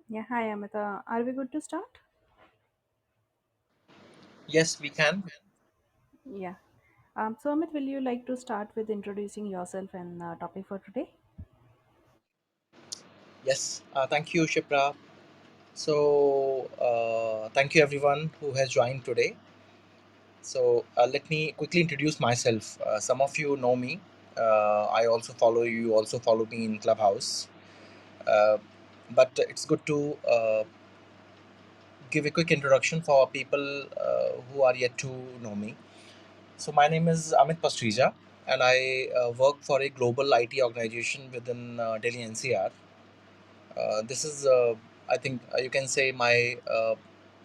Yeah, hi Amita. Are we good to start? Yes, we can. Yeah. So Amit, will you like to start with introducing yourself and topic for today? Yes, thank you, Shipra. Thank you everyone who has joined today. Let me quickly introduce myself. Some of you know me. I also follow you. Also follow me in Clubhouse. Uh, but it's good to give a quick introduction for people who are yet to know me. So, my name is Amit Pastrija, and I work for a global IT organization within Delhi NCR. This is, I think, you can say my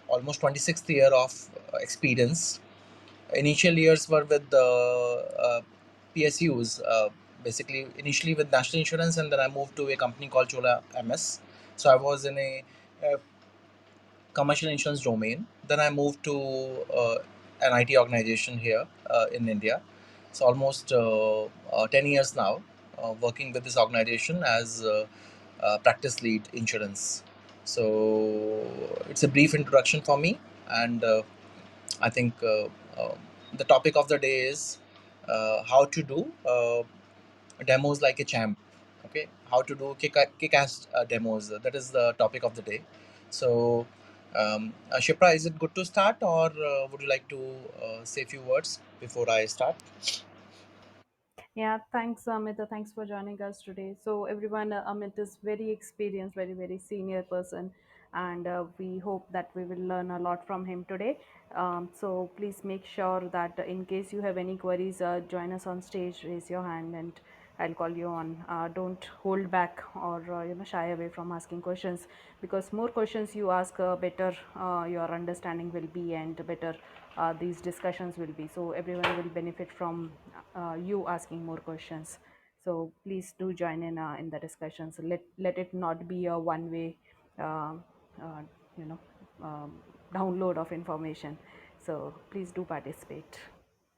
almost 26th year of experience. Initial years were with the PSUs, basically initially with National Insurance, and then I moved to a company called Chola MS. So I was in a commercial insurance domain. Then I moved to an IT organization here in India. So almost 10 years now, working with this organization as practice lead insurance. So it's a brief introduction for me, and I think the topic of the day is how to do demos like a champ. Okay, how to do kick-ass demos. That is the topic of the day. So, Shipra, is it good to start, or would you like to say a few words before I start? Yeah, thanks, Amit. Thanks for joining us today. So, everyone, Amit is very experienced, very senior person, and we hope that we will learn a lot from him today. So, please make sure that in case you have any queries, join us on stage, raise your hand, and I'll call you on. Don't hold back or shy away from asking questions, because more questions you ask, better your understanding will be, and better these discussions will be. So everyone will benefit from you asking more questions. So please do join in the discussions. Let it not be a one way, uh, uh, you know, download of information. So please do participate.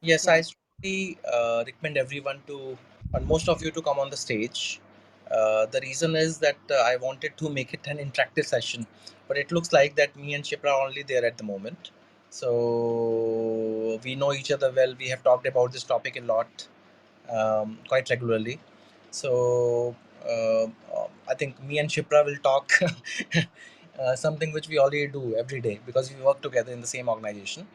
Yes, Yeah. I strongly recommend everyone to, and most of you, to come on the stage. The reason is that I wanted to make it an interactive session, but it looks like that me and Shipra are only there at the moment. So we know each other well. We have talked about this topic a lot, quite regularly. So I think me and Shipra will talk something which we already do every day because we work together in the same organization.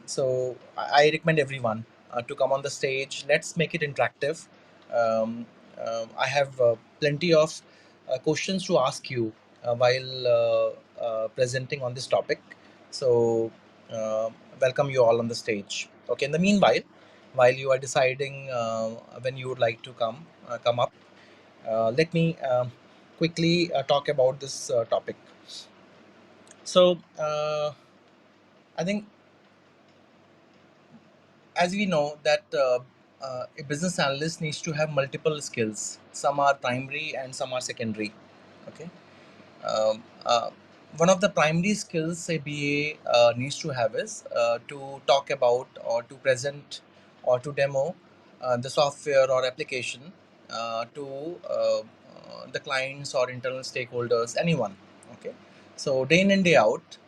So I recommend everyone to come on the stage. Let's make it interactive. Um, I have plenty of questions to ask you while presenting on this topic. So uh, welcome you all on the stage. Okay. In the meanwhile, while you are deciding when you would like to come up, let me quickly talk about this topic. So I think, as we know that a business analyst needs to have multiple skills. Some are primary and some are secondary. Okay. um, uh, One of the primary skills a BA needs to have is to talk about or to present or to demo the software or application to the clients or internal stakeholders, anyone. Okay. So day in and day out,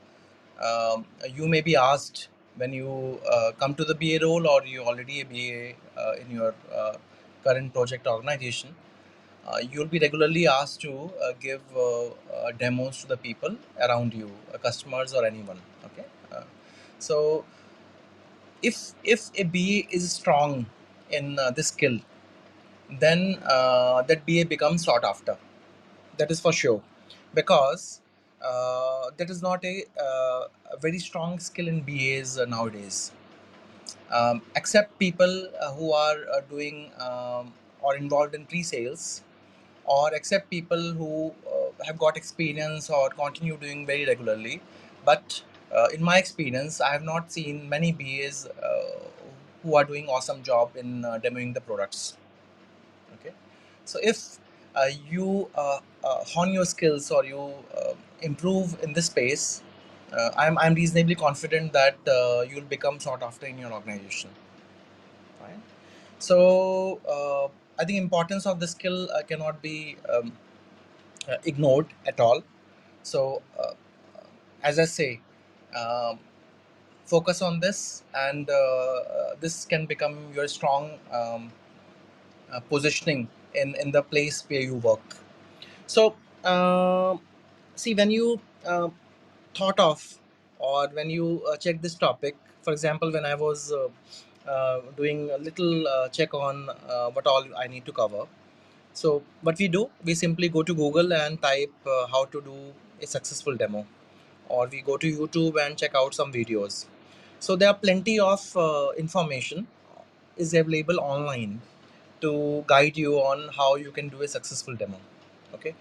you may be asked when you come to the BA role, or you already a BA in your current project organization. You'll be regularly asked to give demos to the people around you, customers or anyone. Okay. So if a BA is strong in this skill, then that BA becomes sought after. That is for sure, because that is not a very strong skill in BAs nowadays. Except people who are doing or involved in pre-sales, or except people who have got experience or continue doing very regularly. But in my experience, I have not seen many BAs who are doing awesome job in demoing the products. Okay. So if you hone your skills, or you improve in this space, I'm reasonably confident that you'll become sought after in your organization. Right. So I think importance of the skill cannot be ignored at all. So as I say, um, focus on this, and this can become your strong positioning in the place where you work. So see, when you thought of, or when you check this topic, for example, when I was doing a little check on what all I need to cover. So what we do, we simply go to Google and type how to do a successful demo, or we go to YouTube and check out some videos. So there are plenty of information is available online to guide you on how you can do a successful demo. Okay,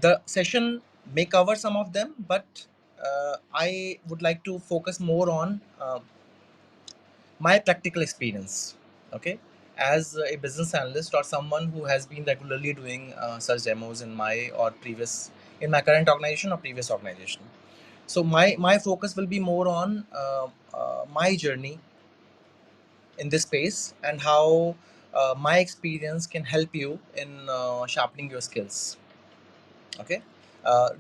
the session may cover some of them, but I would like to focus more on my practical experience. Okay, as a business analyst or someone who has been regularly doing such demos in my or previous, in my current organization or previous organization. So my focus will be more on my journey in this space, and how my experience can help you in sharpening your skills. Okay,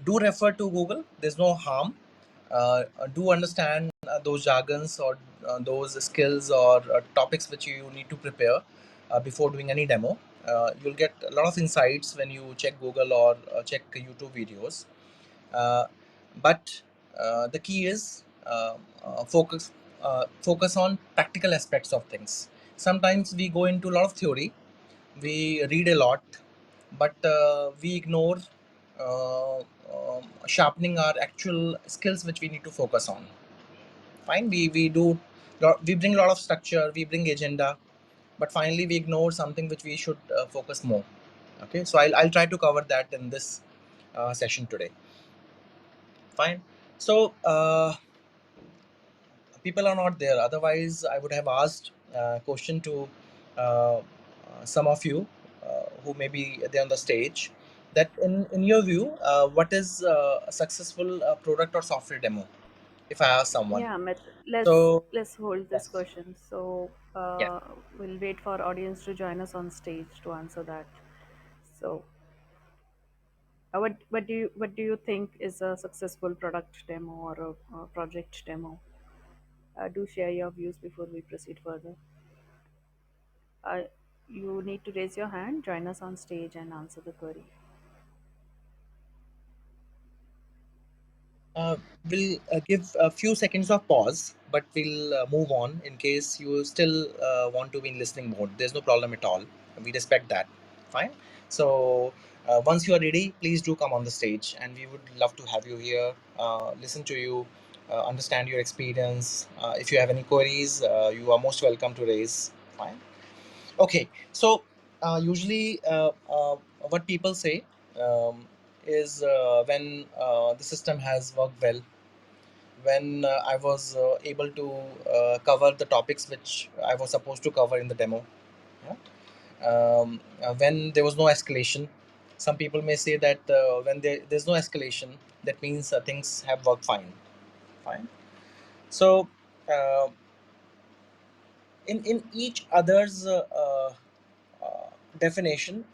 do refer to Google, there's no harm. Do understand those jargons, or those skills, or topics which you need to prepare before doing any demo. You'll get a lot of insights when you check Google or check YouTube videos. uh, but the key is focus on practical aspects of things. Sometimes we go into a lot of theory, we read a lot, but we ignore sharpening our actual skills which we need to focus on. Fine, we bring a lot of structure, we bring agenda, but finally we ignore something which we should focus more. Okay, so I'll try to cover that in this session today. Fine. So people are not there, otherwise I would have asked question to some of you who may be there on the stage, that in your view, what is a successful product or software demo, if I ask someone. Yeah, Amit, So let's hold this yes. question. So Yeah. we'll wait for audience to join us on stage to answer that. So what do you think is a successful product demo or a project demo? Do share your views before we proceed further. Uh, you need to raise your hand, join us on stage, and answer the query. Uh, we'll give a few seconds of pause, but we'll move on in case you still want to be in listening mode. There's no problem at all. We respect that. Fine. So once you are ready, please do come on the stage, and we would love to have you here, listen to you, understand your experience. If you have any queries, you are most welcome to raise. Fine. Okay. So usually, what people say is when the system has worked well, when I was able to cover the topics which I was supposed to cover in the demo. Yeah? When there was no escalation, some people may say that when there's no escalation, that means things have worked fine. Fine. So, uh, in each other's definition,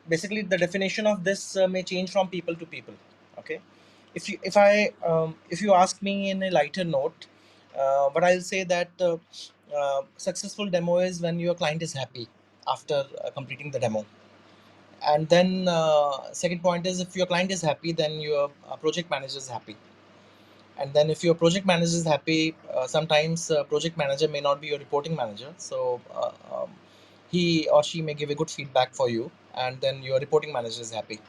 basically the definition of this may change from people to people. Okay, if you ask me in a lighter note, but I'll say that successful demo is when your client is happy after completing the demo. And then second point is, if your client is happy, then your project manager is happy. And then if your project manager is happy, sometimes project manager may not be your reporting manager, so he or she may give a good feedback for you, and then your reporting manager is happy.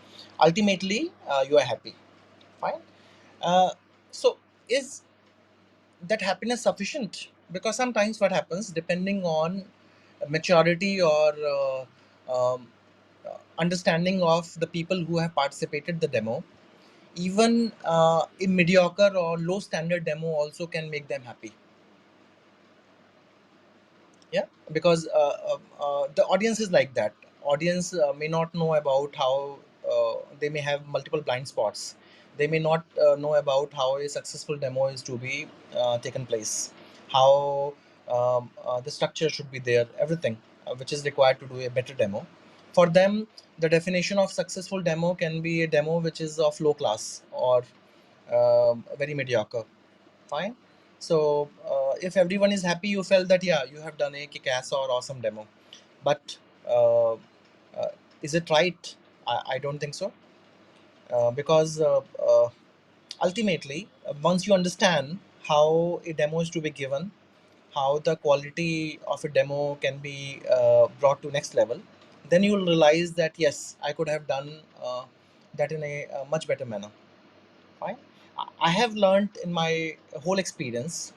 Ultimately you are happy. Fine. So is that happiness sufficient? Because sometimes what happens, depending on maturity or understanding of the people who have participated the demo, even a mediocre or low standard demo also can make them happy. Yeah, because the audience is like that. Audience may not know about how they may have multiple blind spots. They may not know about how a successful demo is to be taken place, how the structure should be there, everything which is required to do a better demo. For them, the definition of successful demo can be a demo which is of low class or very mediocre. Fine. So if everyone is happy, you felt that yeah, you have done a kick-ass or awesome demo. But uh, is it right? I don't think so. Because ultimately, once you understand how a demo is to be given, how the quality of a demo can be brought to next level, then you will realize that yes, I could have done that in a much better manner. Fine. I have learned in my whole experience,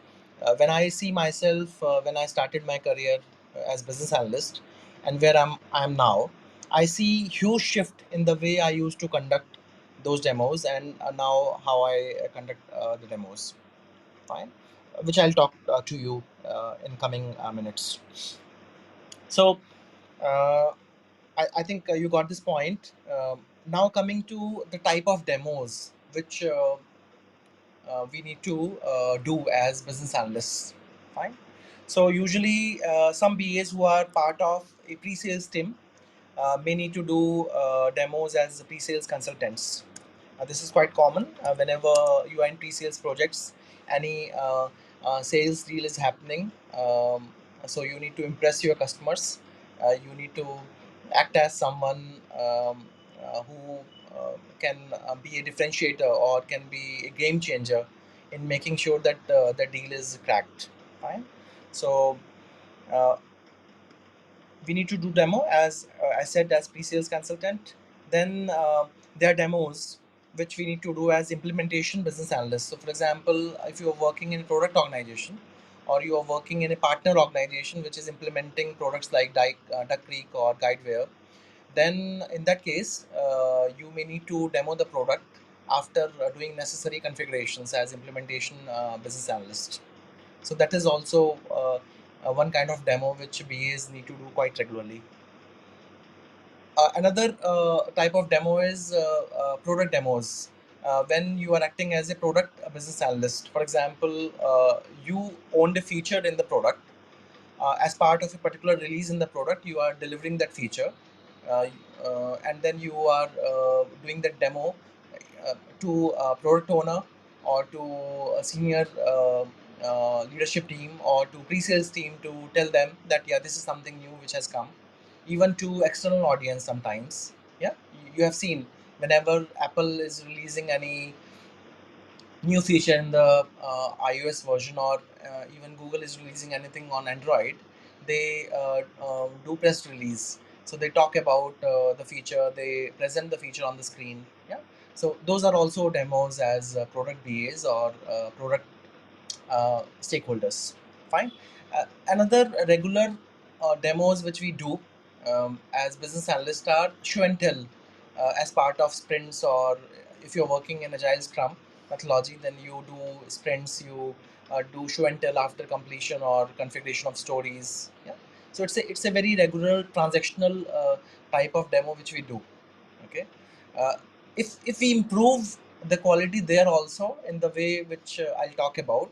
when I see myself, when I started my career as business analyst, and where I'm now, I see huge shift in the way I used to conduct those demos, and now how I conduct the demos. Fine. Which I'll talk to you in coming minutes. So uh, I think you got this point. Now coming to the type of demos which we need to do as business analysts. Fine. So usually some BAs who are part of a pre-sales team may need to do demos as pre-sales consultants. This is quite common whenever you are in pre-sales projects. Any sales deal is happening, so you need to impress your customers. You need to act as someone who can be a differentiator or can be a game changer in making sure that the deal is cracked. Fine. So uh, we need to do demo as I said, as pre-sales consultant. Then there are demos which we need to do as implementation business analyst. So for example, if you are working in a product organization, or you are working in a partner organization which is implementing products like Duck Creek or Guideware, then in that case you may need to demo the product after doing necessary configurations as implementation business analyst. So that is also one kind of demo which BAs need to do quite regularly. Another type of demo is product demos. When you are acting as a product business analyst, for example, you own a feature in the product. As part of a particular release in the product, you are delivering that feature, uh, and then you are doing the demo to a product owner or to a senior leadership team or to pre-sales team to tell them that yeah, this is something new which has come, even to external audience sometimes. Yeah, you have seen whenever Apple is releasing any new feature in the iOS version, or even Google is releasing anything on Android, they do press release. So they talk about the feature, they present the feature on the screen. Yeah. So those are also demos as product BAs or product stakeholders. Fine. Another regular demos which we do as business analysts are show and tell as part of sprints, or if you're working in agile scrum methodology, then you do sprints, you do show and tell after completion or configuration of stories. Yeah. So it's a very regular transactional type of demo which we do. Okay. uh, if we improve the quality there also in the way which I'll talk about,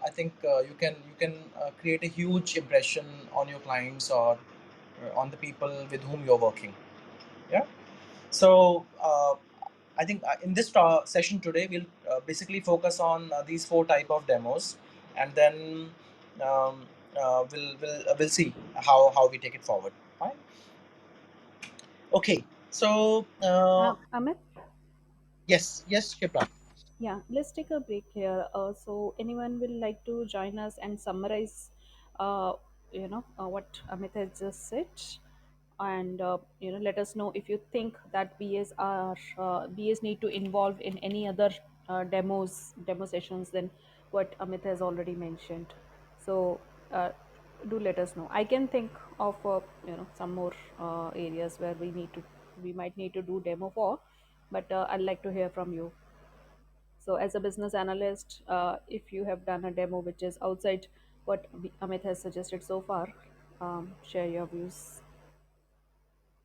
I think you can create a huge impression on your clients or on the people with whom you're working. Yeah. So I think in this session today we'll basically focus on these four type of demos, and then um, we'll see how we take it forward. Fine. Okay. So Amit? yes, yes, Shipra. Yeah, let's take a break here. So, anyone will like to join us and summarize, uh, what Amit has just said, and let us know if you think that BAs need to involve in any other demo sessions than what Amit has already mentioned. So, uh, do let us know. I can think of some more areas where we might need to do demo for, but I'd like to hear from you. So, as a business analyst, if you have done a demo which is outside what Amit has suggested so far, share your views.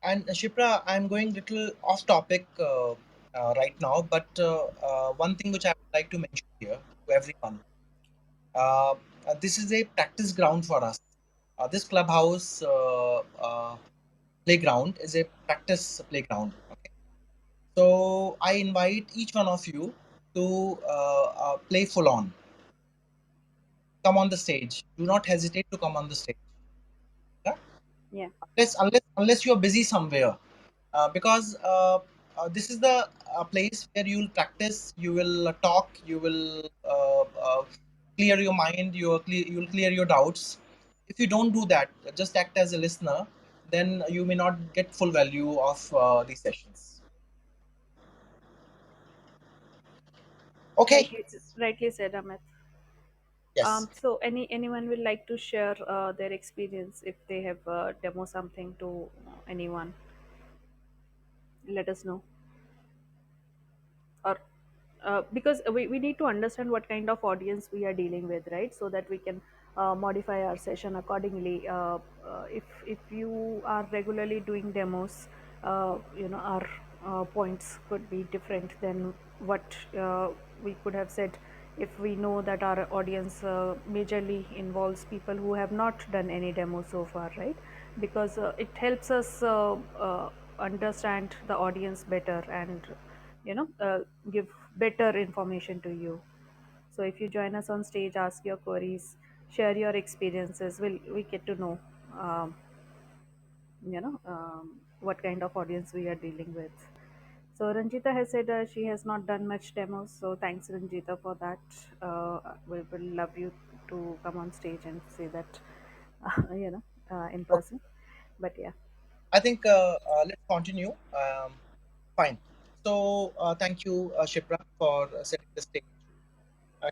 And Shipra, I'm going little off topic right now, but one thing which I would like to mention here to everyone, uh, this is a practice ground for us. This clubhouse playground is a practice playground. Okay, so I invite each one of you to play full on. Come on the stage. Do not hesitate to come on the stage. Yeah? Yeah. Unless you are busy somewhere, because this is the place where you will practice, you will talk, you will clear your mind, you will clear your doubts. If you don't do that, just act as a listener, then you may not get full value of these sessions. Okay. Rightly said, Amit. Yes. So anyone will like to share their experience if they have demo something to anyone, let us know. Or because we need to understand what kind of audience we are dealing with, right? So that we can modify our session accordingly. If you are regularly doing demos, our points could be different than what we could have said if we know that our audience majorly involves people who have not done any demo so far, right? Because it helps us understand the audience better and give better information to you. So if you join us on stage, ask your queries, share your experiences, we get to know um, what kind of audience we are dealing with. So Ranjita has said she has not done much demos, so thanks Ranjita for that. We will love you to come on stage and say that in Okay. person. But yeah. I think let's continue. Fine. So thank you, Shipra, for setting the stage.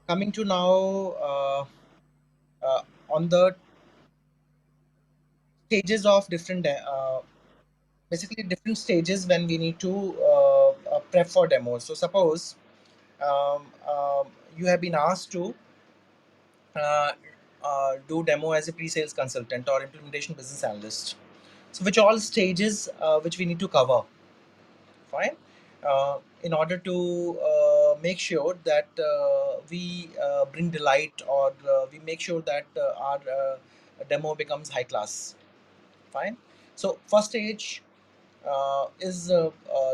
Coming to now on the stages of different basically different stages when we need to prep for demos. So suppose you have been asked to uh, do demo as a pre-sales consultant or implementation business analyst. So which all stages which we need to cover, fine, in order to make sure that we bring delight, or we make sure that our demo becomes high class, fine. So first stage is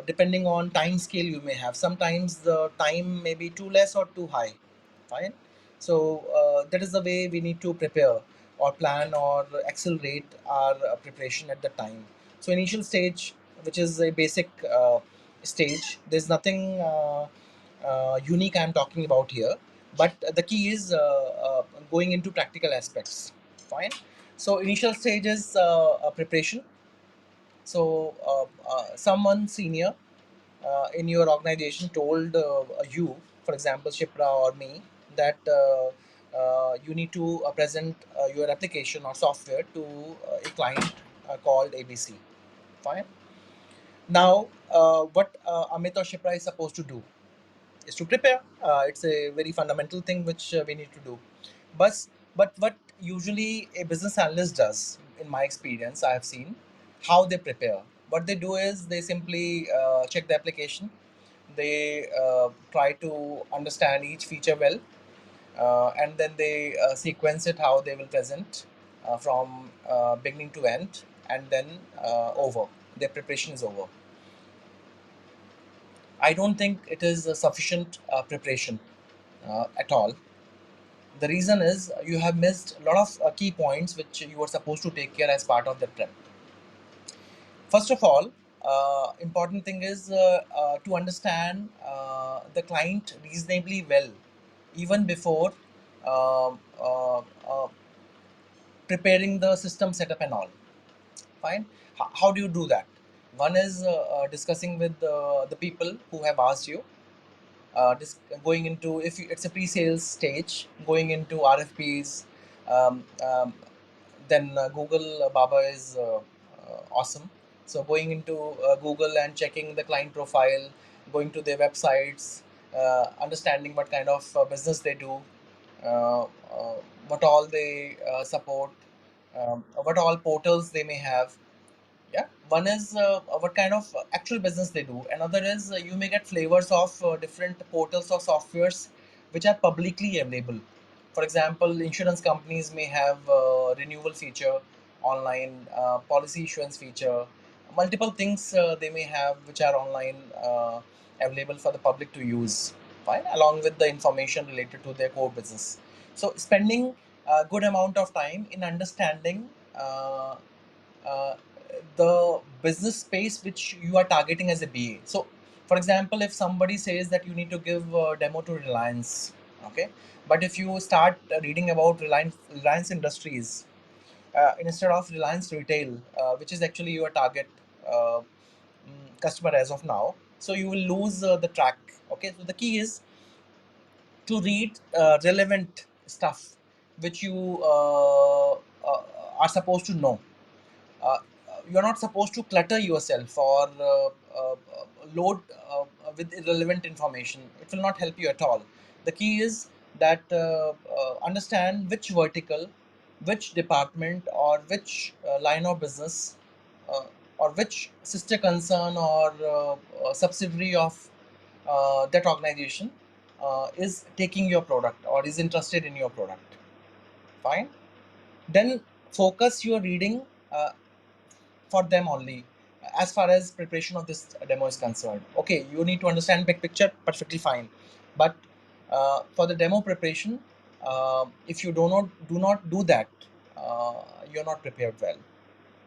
depending on time scale you may have. Sometimes the time may be too less or too high, fine. So that is the way we need to prepare or plan or accelerate our preparation at the time. So initial stage, which is a basic stage, there's nothing unique I'm talking about here, but the key is going into practical aspects, fine. So initial stage is preparation. So, someone senior in your organization told you, for example, Shipra or me, that you need to present your application or software to a client called ABC. Fine. Now, what Amit or Shipra is supposed to do is to prepare. It's a very fundamental thing which we need to do. But what usually a business analyst does, in my experience, I have seen how they prepare. What they do is they simply check the application. They try to understand each feature well, and then they sequence it how they will present from beginning to end, and then over. Their preparation is over. I don't think it is a sufficient preparation at all. The reason is you have missed a lot of key points which you were supposed to take care as part of the prep. First of all, important thing is to understand the client reasonably well, even before uh, uh, uh, preparing the system setup and all. Fine. How do you do that? One is discussing with the people who have asked you, going into, if it's a pre-sales stage, going into RFPs. Then Google Baba is awesome. So going into Google and checking the client profile, going to their websites, understanding what kind of business they do, uh, uh, what all they support, what all portals they may have. Yeah, one is what kind of actual business they do. Another is you may get flavors of different portals or softwares which are publicly available. For example, insurance companies may have renewal feature online, policy issuance feature, multiple things they may have which are online, available for the public to use, fine, along with the information related to their core business. So spending a good amount of time in understanding uh, the business space which you are targeting as a BA. So, for example, if somebody says that you need to give a demo to Reliance, okay, but if you start reading about Reliance Industries instead of Reliance Retail, which is actually your target customer as of now, so you will lose the track. Okay, so the key is to read relevant stuff which you are supposed to know. You're not supposed to clutter yourself or load with irrelevant information. It will not help you at all. The key is that understand which vertical, which department, or which line of business, uh, or which sister concern or subsidiary of that organization is taking your product or is interested in your product. Fine. Then focus your reading for them only as far as preparation of this demo is concerned. Okay, you need to understand big picture, perfectly fine, but for the demo preparation, if you do not do that, uh, you're not prepared well.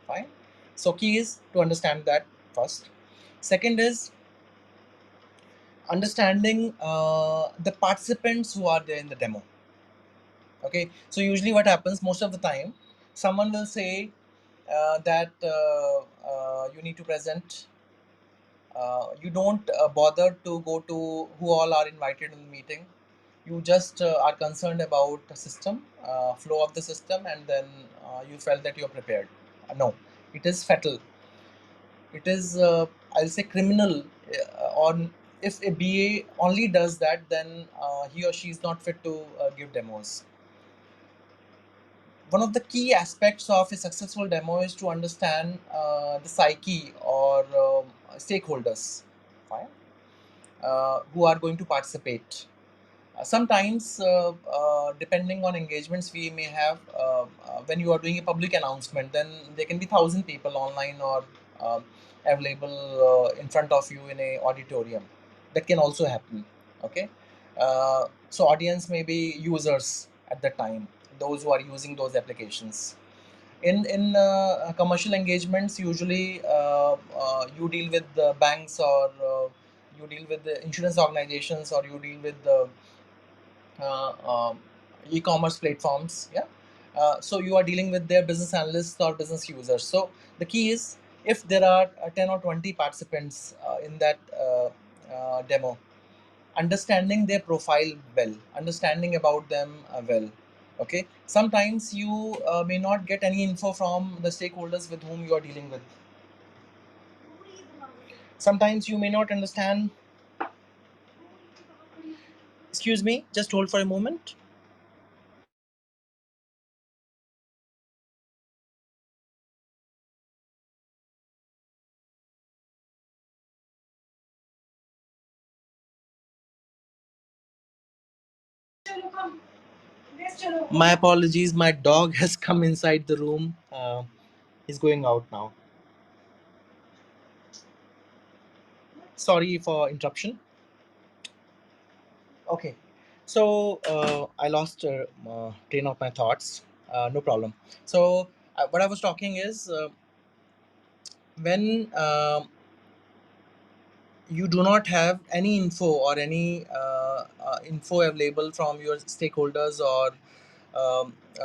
Fine. So key is to understand that first. Second is understanding the participants who are there in the demo. Okay, so usually what happens most of the time, someone will say that you need to present. You don't bother to go to who all are invited in the meeting. You just are concerned about the system, flow of the system, and then you felt that you're prepared. No, it is fatal. It is, I'll say, criminal. On If a BA only does that, then he or she is not fit to give demos. One of the key aspects of a successful demo is to understand the psyche or stakeholders, fine, who are going to participate. Sometimes, depending on engagements we may have, when you are doing a public announcement, then there can be 1,000 people online or available in front of you in a auditorium. That can also happen. Okay, so audience may be users at the time, those who are using those applications. In commercial engagements, usually you deal with the banks or you deal with the insurance organizations or you deal with the uh, um, e-commerce platforms. Yeah, so you are dealing with their business analysts or business users. So the key is, if there are 10 or 20 participants in that demo, understanding their profile well, understanding about them well. Okay, sometimes you may not get any info from the stakeholders with whom you are dealing with. Sometimes you may not understand. Excuse me, just hold for a moment. My apologies, my dog has come inside the room. He's going out now. Sorry for interruption. Okay, so I lost train of my thoughts. No problem. So what I was talking is, when you do not have any info or any info available from your stakeholders or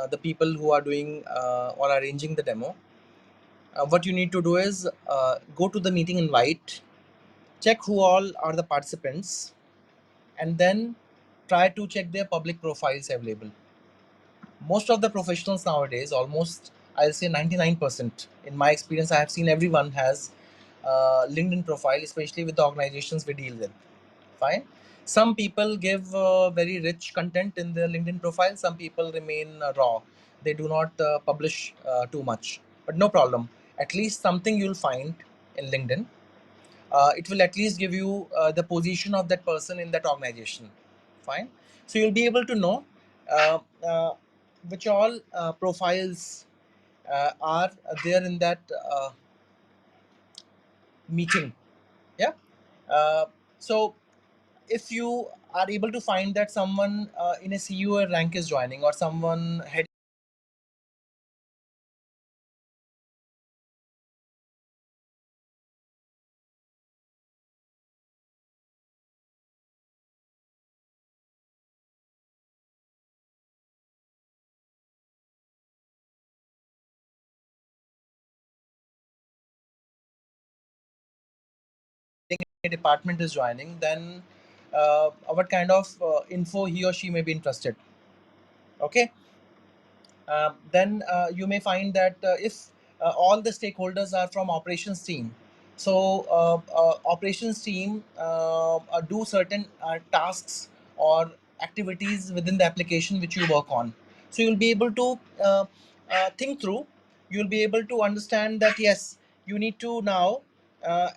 the people who are doing or arranging the demo, what you need to do is go to the meeting invite, check who all are the participants, and then try to check their public profiles available. Most of the professionals nowadays, almost, I'll say 99%, in my experience, I have seen everyone has LinkedIn profile, especially with the organizations we deal with. Fine. Some people give very rich content in their LinkedIn profile. Some people remain raw. They do not publish too much. But no problem. At least something you'll find in LinkedIn. It will at least give you the position of that person in that organization. Fine. So you'll be able to know uh, uh, which all profiles are there in that meeting. Yeah. uh, so if you are able to find that someone in a CEO rank is joining, or someone heading a department is joining, then what kind of info he or she may be interested. Okay. Then you may find that if all the stakeholders are from operations team, so operations team do certain tasks or activities within the application which you work on. So you'll be able to think through, you'll be able to understand that yes, you need to now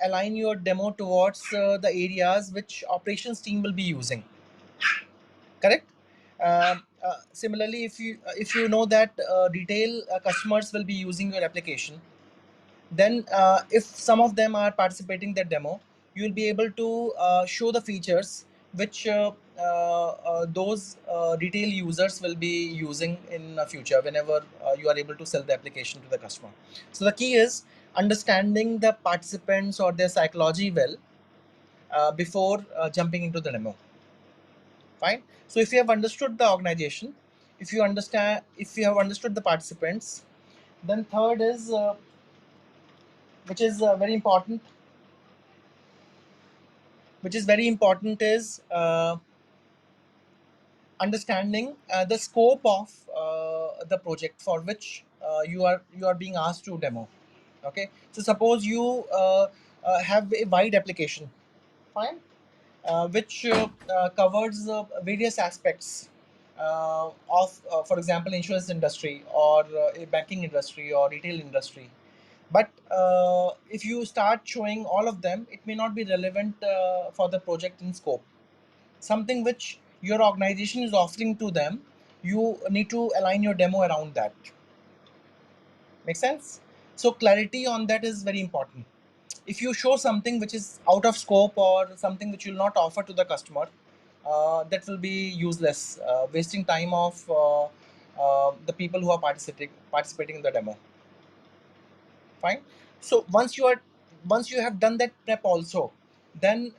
align your demo towards the areas which operations team will be using. Correct. Similarly, if you know that retail customers will be using your application, then if some of them are participating the demo, you will be able to show the features which those retail users will be using in the future whenever you are able to sell the application to the customer. So the key is understanding the participants or their psychology well before jumping into the demo. Fine. So if you have understood the organization, if you have understood the participants, then third is which is very important, is understanding the scope of the project for which you are being asked to demo. Okay. So suppose you have a wide application. Fine. Which covers various aspects for example, insurance industry, or a banking industry, or retail industry. But if you start showing all of them, it may not be relevant for the project in scope. Something which your organization is offering to them, you need to align your demo around that. Make sense? So clarity on that is very important. If you show something which is out of scope, or something which you will not offer to the customer, that will be useless, wasting time of the people who are participating in the demo. Fine. So once you have done that prep also, then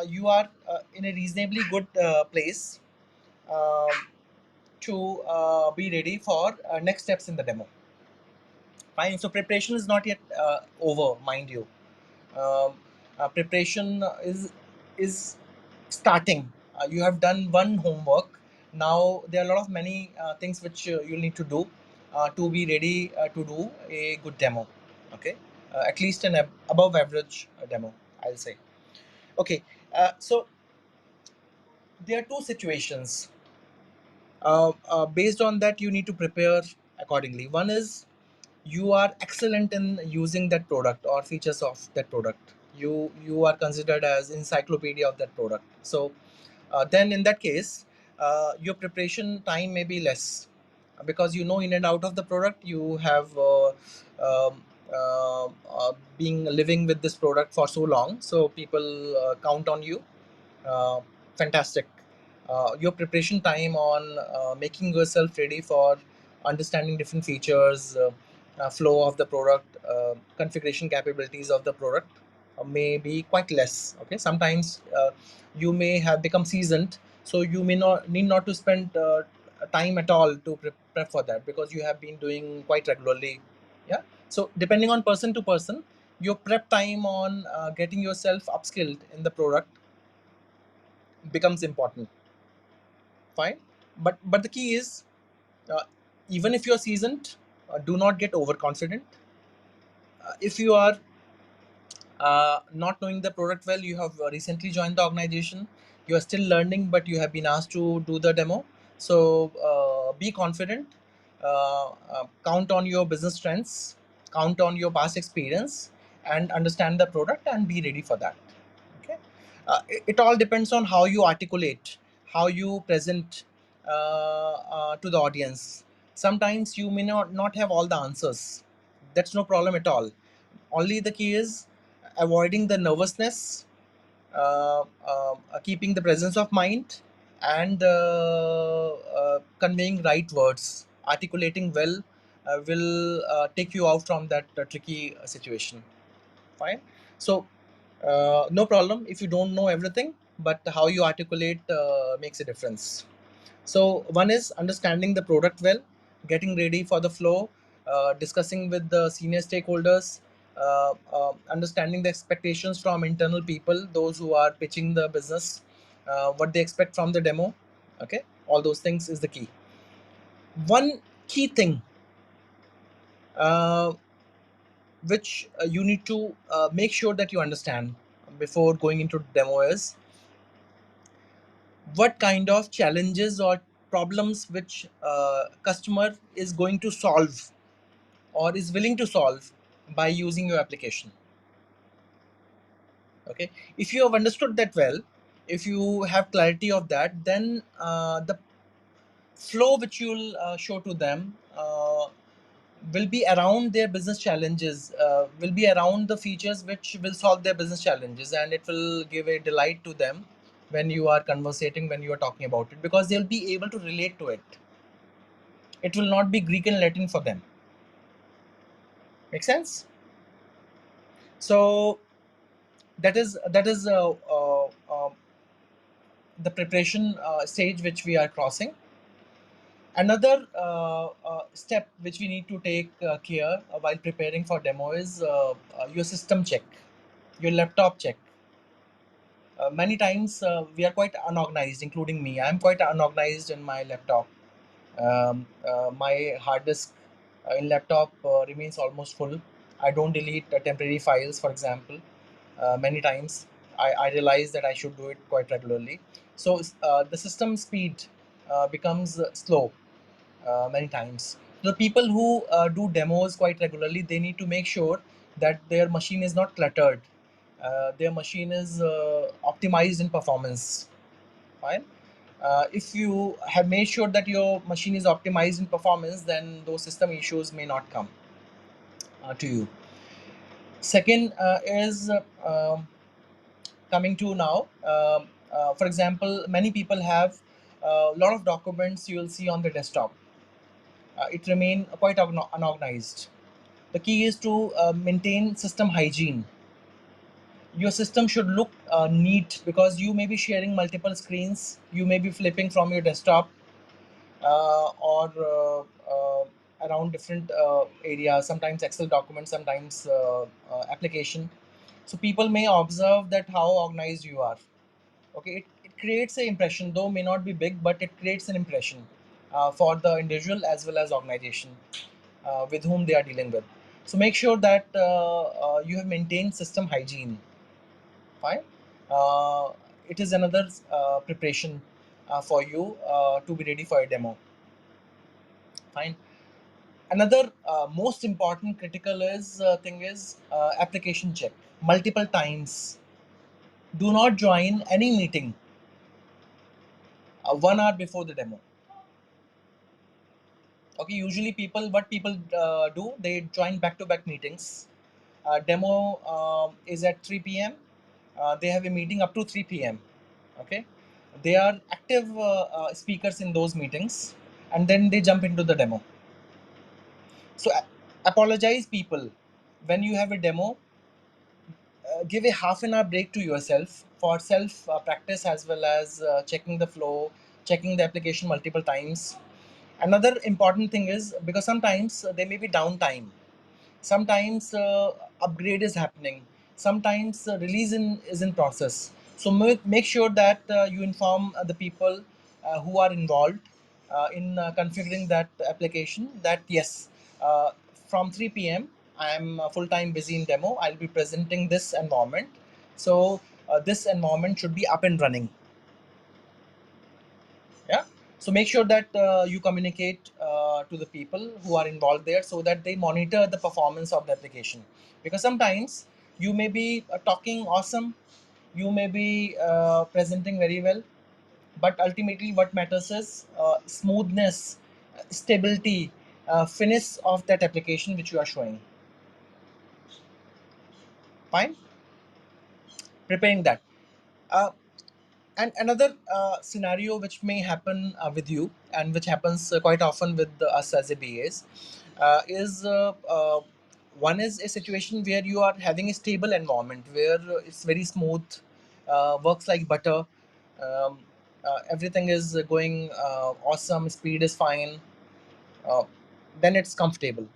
you are in a reasonably good place um to be ready for next steps in the demo. Fine. So preparation is not yet over, mind you. Preparation is starting. You have done one homework. Now there are a lot of many things which you'll need to do to be ready to do a good demo. Okay. At least an above average demo, I'll say. Okay. So there are two situations. Based on that, you need to prepare accordingly. One is you are excellent in using that product or features of that product. You are considered as encyclopedia of that product. So then in that case, your preparation time may be less, because you know in and out of the product. You have been living with this product for so long, so people count on you. uh, Fantastic. Your preparation time on making yourself ready for understanding different features, flow of the product, configuration capabilities of the product may be quite less. Okay. Sometimes you may have become seasoned, so you may not need not to spend time at all to prep for that, because you have been doing quite regularly. Yeah. So depending on person to person, your prep time on getting yourself upskilled in the product becomes important. Fine. But the key is, uh, even if you're seasoned, do not get overconfident. If you are not knowing the product well, you have recently joined the organization, you are still learning, but you have been asked to do the demo. So be confident. Count on your business strengths, count on your past experience, and understand the product and be ready for that. Okay. It all depends on how you articulate, how you present to the audience. Sometimes you may not have all the answers. That's no problem at all. Only the key is avoiding the nervousness, keeping the presence of mind, and conveying right words, articulating well, will take you out from that tricky situation. Fine. So no problem if you don't know everything, but how you articulate makes a difference. So one is understanding the product well, getting ready for the flow, discussing with the senior stakeholders, understanding the expectations from internal people, those who are pitching the business, what they expect from the demo. Okay, all those things is the key. One key thing uh, which you need to make sure that you understand before going into demo is what kind of challenges or problems which customer is going to solve or is willing to solve by using your application. Okay, if you have understood that well, if you have clarity of that, then the flow which you'll show to them will be around their business challenges, will be around the features which will solve their business challenges, and it will give a delight to them when you are conversating, when you are talking about it, because they'll be able to relate to it. It will not be Greek and Latin for them. Make sense? So that is the preparation stage which we are crossing. Another step which we need to take care while preparing for demo is your system check, your laptop check. Many times we are quite unorganized, including me. I'm quite unorganized in my laptop. My hard disk in laptop remains almost full. I don't delete temporary files, for example. Many times I realize that I should do it quite regularly. So the system speed becomes slow many times. The people who do demos quite regularly, they need to make sure that their machine is not cluttered. Their machine is optimized in performance. Fine. If you have made sure that your machine is optimized in performance, then those system issues may not come to you. Second is coming to now. For example, many people have a lot of documents you will see on the desktop. It remain quite unorganized. The key is to maintain system hygiene. Your system should look neat, because you may be sharing multiple screens. You may be flipping from your desktop or around different areas, sometimes Excel documents, sometimes application. So people may observe that how organized you are. Okay, it creates an impression, though may not be big, but it creates an impression for the individual as well as organization with whom they are dealing with. So make sure that you have maintained system hygiene. Fine. uh, it is another preparation for you to be ready for a demo. Fine. Another most important critical is thing is application check multiple times. Do not join any meeting 1 hour before the demo. Okay, usually people, what people do, they join back to back meetings. Demo is at 3 p.m. They have a meeting up to 3 p.m. Okay, they are active speakers in those meetings, and then they jump into the demo. So apologize people, when you have a demo, give a half an hour break to yourself for self practice, as well as checking the flow, checking the application multiple times. Another important thing is, because sometimes there may be downtime, sometimes upgrade is happening, sometimes is in process. So make sure that you inform the people who are involved in configuring that application, that yes, uh, from 3 p.m. I am full time busy in demo, I'll be presenting this environment. So this environment should be up and running. Yeah. So make sure that you communicate to the people who are involved there, so that they monitor the performance of the application. Because sometimes you may be talking awesome, you may be presenting very well, but ultimately what matters is smoothness, stability, finish of that application which you are showing. Fine. preparing that. uh, and another scenario which may happen with you, and which happens quite often with us as a BAs, is one is a situation where you are having a stable environment where it's very smooth, works like butter, um, everything is going awesome, speed is fine, uh, then it's comfortable.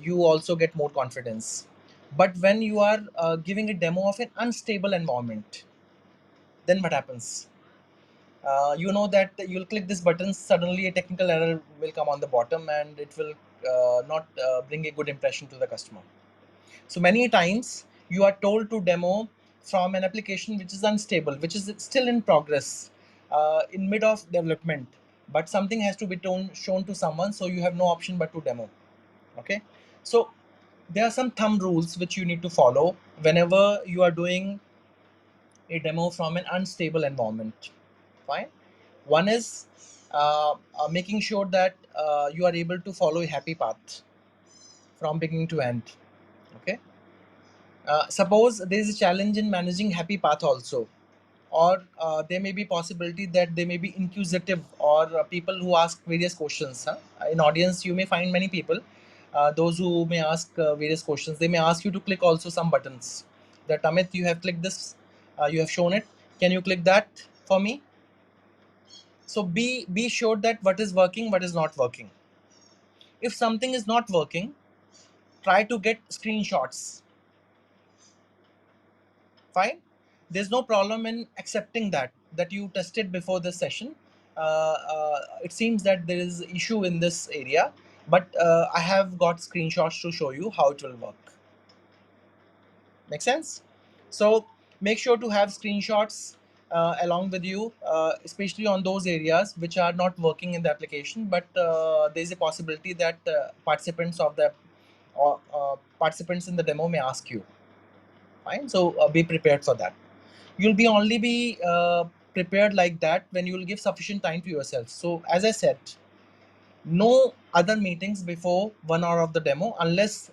You also get more confidence. But when you are giving a demo of an unstable environment, then what happens? You know that you'll click this button, suddenly a technical error will come on the bottom, and it will not bring a good impression to the customer. So many times you are told to demo from an application which is unstable, which is still in progress, in mid of development, but something has to be shown to someone, so you have no option but to demo. Okay, so there are some thumb rules which you need to follow whenever you are doing a demo from an unstable environment. Fine. One is making sure that you are able to follow a happy path from beginning to end. Okay. Suppose there is a challenge in managing happy path also, or there may be possibility that they may be inquisitive, or people who ask various questions. Huh? In audience, you may find many people, those who may ask various questions. They may ask you to click also some buttons. That Amit, you have clicked this, you have shown it. Can you click that for me? So be sure that what is working, what is not working. If something is not working, try to get screenshots. Fine. There's no problem in accepting that you tested before the session. It seems that there is issue in this area, but I have got screenshots to show you how it will work. Make sense? So make sure to have screenshots along with you, especially on those areas which are not working in the application, but there is a possibility that participants in the demo may ask you. Fine. So be prepared for that. You'll be only be prepared like that when you will give sufficient time to yourself. So as I said, no other meetings before 1 hour of the demo, unless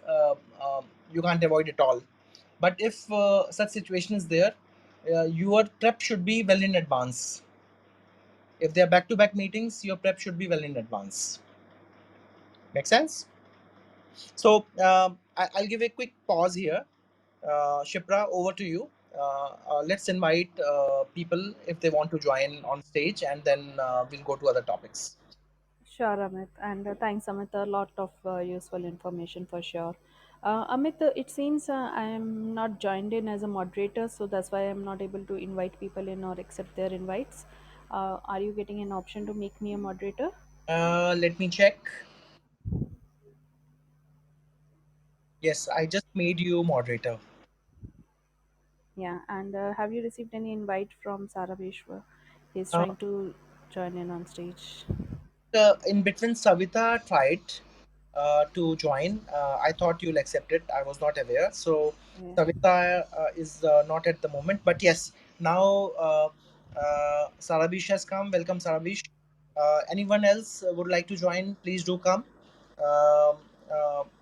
you can't avoid it all. But if such situation is there, your prep should be well in advance. If they are back-to-back meetings, your prep should be well in advance. Make sense? So I'll give a quick pause here. Shipra, over to you. Let's invite people if they want to join on stage, and then we'll go to other topics. Sure, Amit. And thanks, Amit. A lot of useful information for sure. Amit, it seems I am not joined in as a moderator, so that's why I'm not able to invite people in or accept their invites. Are you getting an option to make me a moderator? Let me check. Yes, I just made you moderator. Yeah. And have you received any invite from Sarah Vishwa? He's Uh, trying to join in on stage. in between, Savita tried to join. I thought you'll accept it. I was not aware. So Yeah. Savita is not at the moment. But yes, now Sarabish has come. Welcome, Sarabish. Anyone else would like to join? Please do come.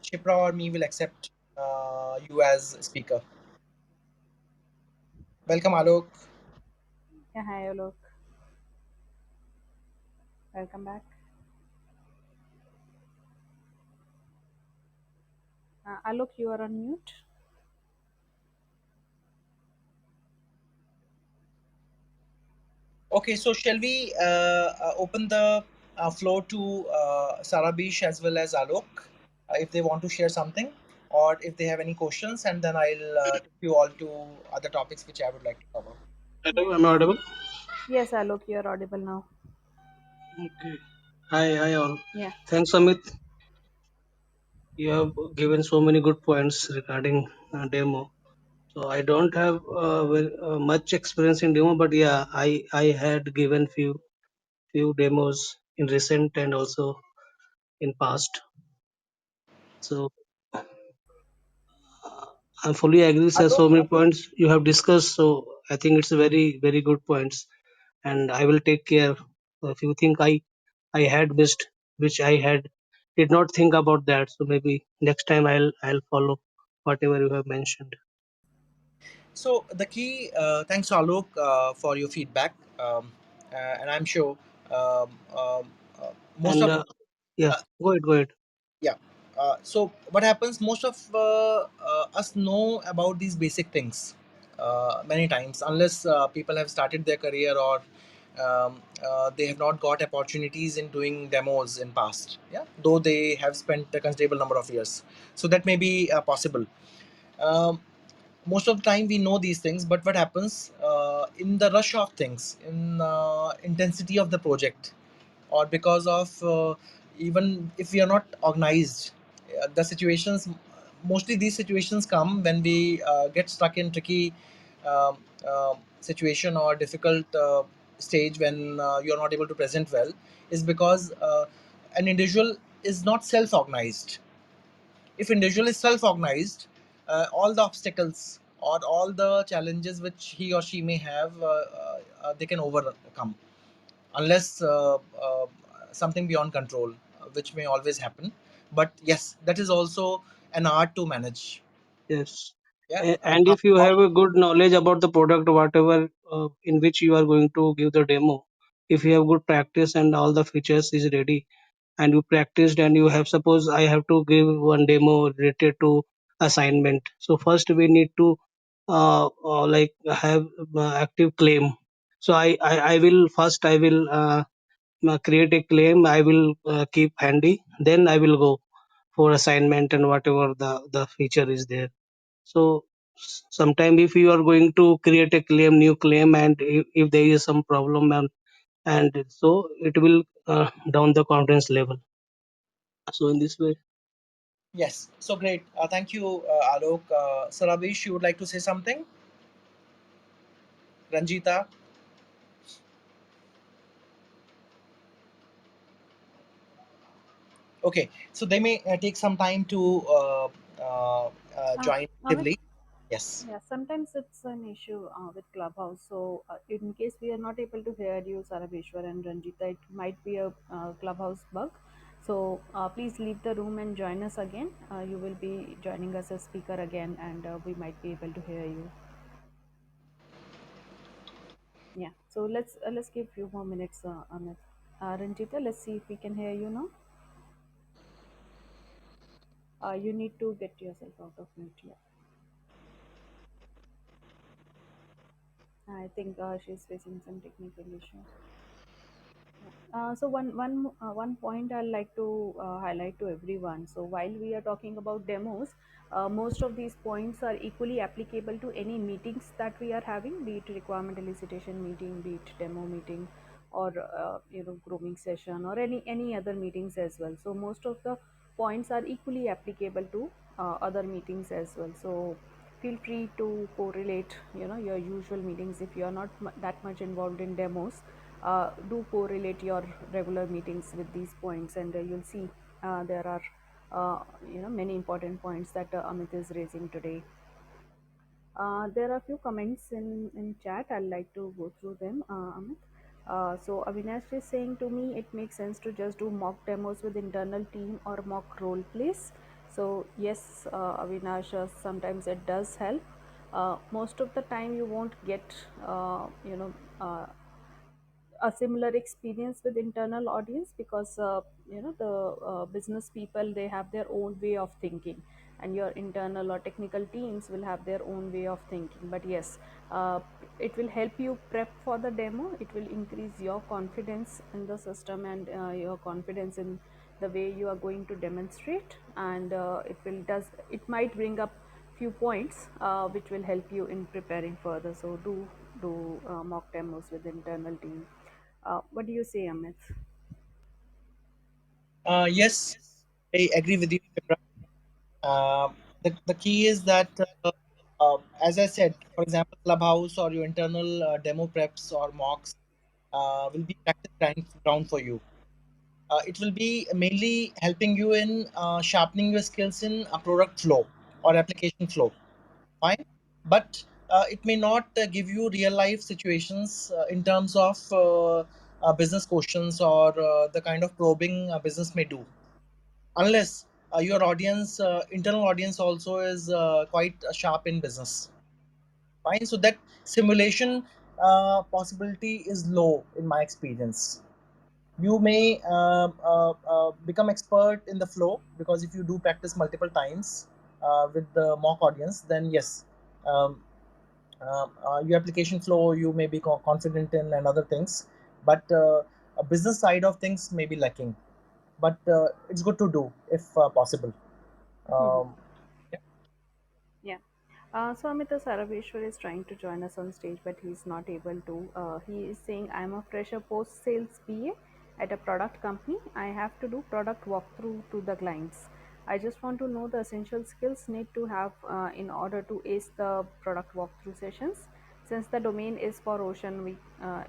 Shipra or me will accept you as speaker. Welcome, Alok. Yeah. Hi, Alok. Welcome back. Alok, you are on mute. Okay, so shall we open the floor to Sarabish as well as Alok if they want to share something, or if they have any questions, and then I'll take you all to other topics which I would like to cover. Yeah. Am I audible? Yes, Alok, you are audible now. Okay. Hi all. Yeah. Thanks, Amit. You have given so many good points regarding demo. So I don't have much experience in demo, but yeah, I had given few demos in recent and also in past. So uh, I fully agree with Alok, so many points you have discussed. So I think it's very good points, and I will take care. If you think I had missed, which I had did not think about that. So maybe next time I'll follow whatever you have mentioned. So the key, thanks Alok for your feedback, and I'm sure um, um, most And of yeah, uh, go ahead, go ahead. yeah. So what happens? Most of us know about these basic things many times, unless people have started their career or they have not got opportunities in doing demos in past. Yeah, though they have spent a considerable number of years, so that may be possible. Um, Most of the time we know these things, but what happens in the rush of things, in intensity of the project, or because of even if we are not organized, the situations, mostly these situations come when we get stuck in tricky situation or difficult stage when you're not able to present well, is because an individual is not self organized. If individual is self-organized, all the obstacles or all the challenges which he or she may have, they can overcome, unless something beyond control, which may always happen. But yes, that is also an art to manage. Yes. Yeah. And if you have a good knowledge about the product, whatever in which you are going to give the demo, if you have good practice and all the features is ready, and you practiced and you have, suppose I have to give one demo related to assignment. So first we need to like have active claim. So I will first I will create a claim. I will keep handy. Then I will go for assignment and whatever the feature is there. So sometime if you are going to create a claim, new claim, and if there is some problem, and so it will down the confidence level. So in this way, Yes, so great. Thank you, Alok. Sarabish, you would like to say something? Ranjita? Okay, so they may take some time to join Amit, actively. Yes. yeah, sometimes it's an issue with Clubhouse. So, in case we are not able to hear you, Sarabeshwar and Ranjita, it might be a Clubhouse bug. So, please leave the room and join us again. You will be joining us as speaker again, and we might be able to hear you. Yeah. So let's give few more minutes, Amit. Ranjita, let's see if we can hear you now. You need to get yourself out of mute. Yeah. I think she's facing some technical issue. So one point I'd like to highlight to everyone. So while we are talking about demos, most of these points are equally applicable to any meetings that we are having, be it requirement elicitation meeting, be it demo meeting, or grooming session, or any other meetings as well. So most of the points are equally applicable to other meetings as well. So feel free to correlate your usual meetings. If you are not that much involved in demos, do correlate your regular meetings with these points, and you'll see there are many important points that Amit is raising today. There are a few comments in chat. I'd like to go through them, Amit. So Avinash is saying to me, it makes sense to just do mock demos with internal team or mock role plays. So yes, Avinash, sometimes it does help. Most of the time, you won't get a similar experience with internal audience, because the business people, they have their own way of thinking, and your internal or technical teams will have their own way of thinking. But yes, uh, it will help you prep for the demo. It will increase your confidence in the system, and your confidence in the way you are going to demonstrate, and it might bring up few points which will help you in preparing further. So do mock demos with internal team. What do you say, Amit? Yes, I agree with you, Shipra. The key is that, as I said, for example, Clubhouse or your internal demo preps or mocks will be practice ground for you. It will be mainly helping you in sharpening your skills in a product flow or application flow. Fine, but it may not give you real life situations in terms of business questions or the kind of probing a business may do, unless your audience internal audience also is quite sharp in business. Fine. So that simulation possibility is low in my experience. You may become expert in the flow, because if you do practice multiple times with the mock audience, then yes, um, your application flow you may be confident in and other things, but a business side of things may be lacking. But it's good to do if possible. Mhm. um, yeah. Yeah. So Amita Saraveshwar is trying to join us on stage, but he's not able to. He is saying, I'm a fresher post sales BA at a product company. I have to do product walkthrough to the clients. I just want to know the essential skills need to have in order to ace the product walkthrough sessions. Since the domain is for ocean, we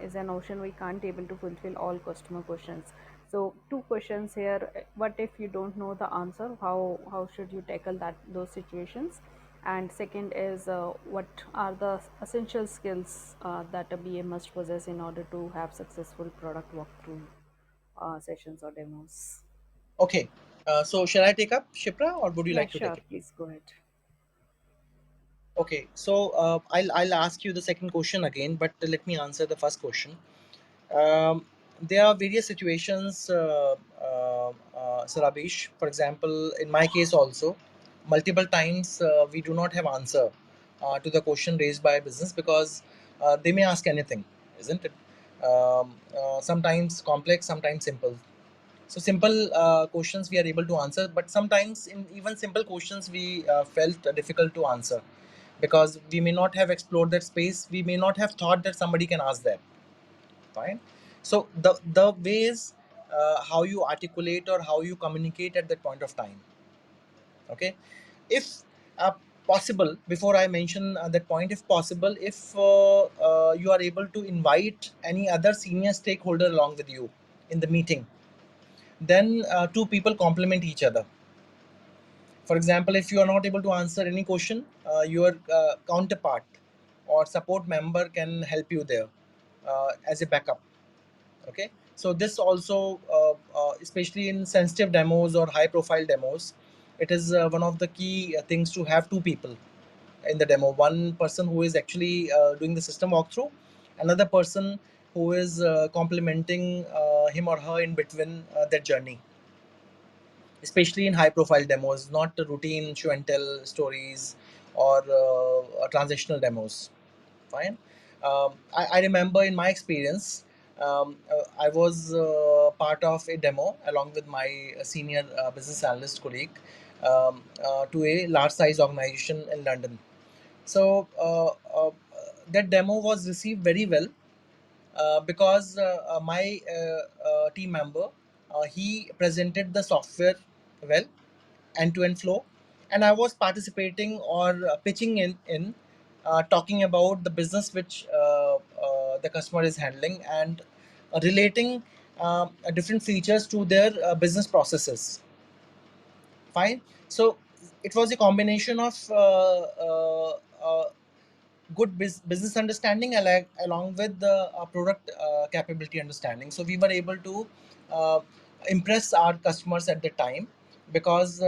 is an ocean, we can't able to fulfill all customer questions. So two questions here. What if you don't know the answer? How should you tackle that those situations? And second is what are the essential skills that a BA must possess in order to have successful product walkthrough sessions or demos? Okay. So shall I take up, Shipra, or would you Yeah, like to sure. take it? Please go ahead. Okay. So I'll ask you the second question again, but let me answer the first question. Um, there are various situations, Sarabish. For example, in my case also, multiple times we do not have answer to the question raised by a business, because they may ask anything, isn't it? Sometimes complex, sometimes simple. So simple questions we are able to answer, but sometimes in even simple questions we felt difficult to answer, because we may not have explored that space. We may not have thought that somebody can ask that. Fine. So the ways how you articulate or how you communicate at that point of time. Okay. If uh, possible, before I mention that point, if possible, if you are able to invite any other senior stakeholder along with you in the meeting, then two people complement each other. For example, if you are not able to answer any question, your counterpart or support member can help you there as a backup. Okay. So this also especially in sensitive demos or high profile demos, it is one of the key things to have two people in the demo. One person who is actually doing the system walkthrough, another person who is complementing him or her in between that journey, especially in high profile demos, not the routine show and tell stories or transitional demos. Fine. I remember in my experience, I was part of a demo along with my senior business analyst colleague to a large size organization in London. So that demo was received very well, because my team member, he presented the software well, end to end flow, and I was participating or pitching in talking about the business which the customer is handling, and relating different features to their business processes. Fine. So it was a combination of good business understanding along with the product capability understanding. So we were able to uh, impress our customers at the time, because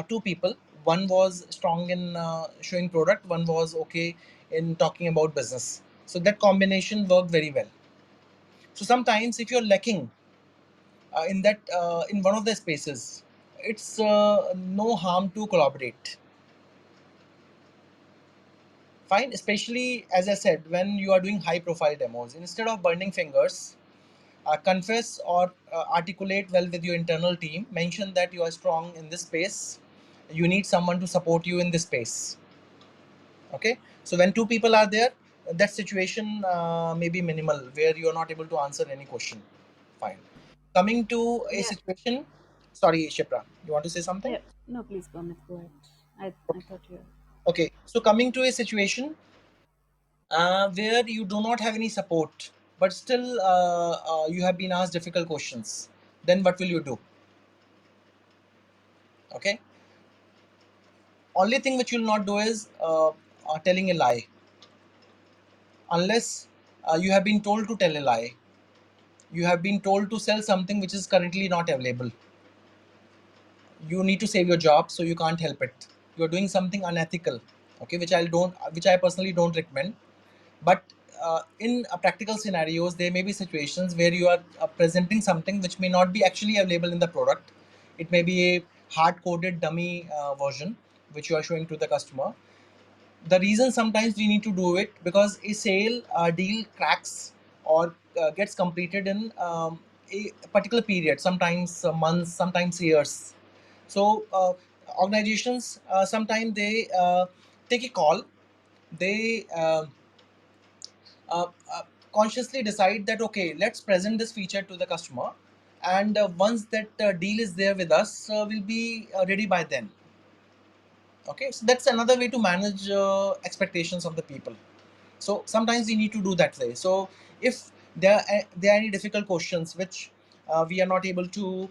two people, one was strong in showing product, one was okay in talking about business. So that combination worked very well. So sometimes if you're lacking in that in one of the spaces, it's no harm to collaborate. Fine, especially as I said, when you are doing high profile demos, instead of burning fingers, confess or articulate well with your internal team. Mention that you are strong in this space. You need someone to support you in this space. Okay. So when two people are there, that situation may be minimal where you are not able to answer any question. Fine. Coming to a Yeah, situation. Sorry, Shipra, you want to say something? yeah. No, please, Amit, go ahead. I thought you. Okay. So coming to a situation where you do not have any support, but still you have been asked difficult questions, then what will you do? Okay. Only thing which you will not do is telling a lie, unless you have been told to tell a lie. You have been told to sell something which is currently not available. You need to save your job, so you can't help it. You're doing something unethical. okay, which I personally don't recommend. But in practical scenarios, there may be situations where you are presenting something which may not be actually available in the product. It may be a hard coded dummy version which you are showing to the customer. The reason sometimes we need to do it because a sale deal cracks or gets completed in a particular period, sometimes months, sometimes years. So organizations sometimes they take a call. They uh, uh, consciously decide that okay, let's present this feature to the customer, and once that deal is there with us, we'll be ready by then. Okay, so that's another way to manage expectations of the people. So sometimes we need to do that way. So if there are any difficult questions which we are not able to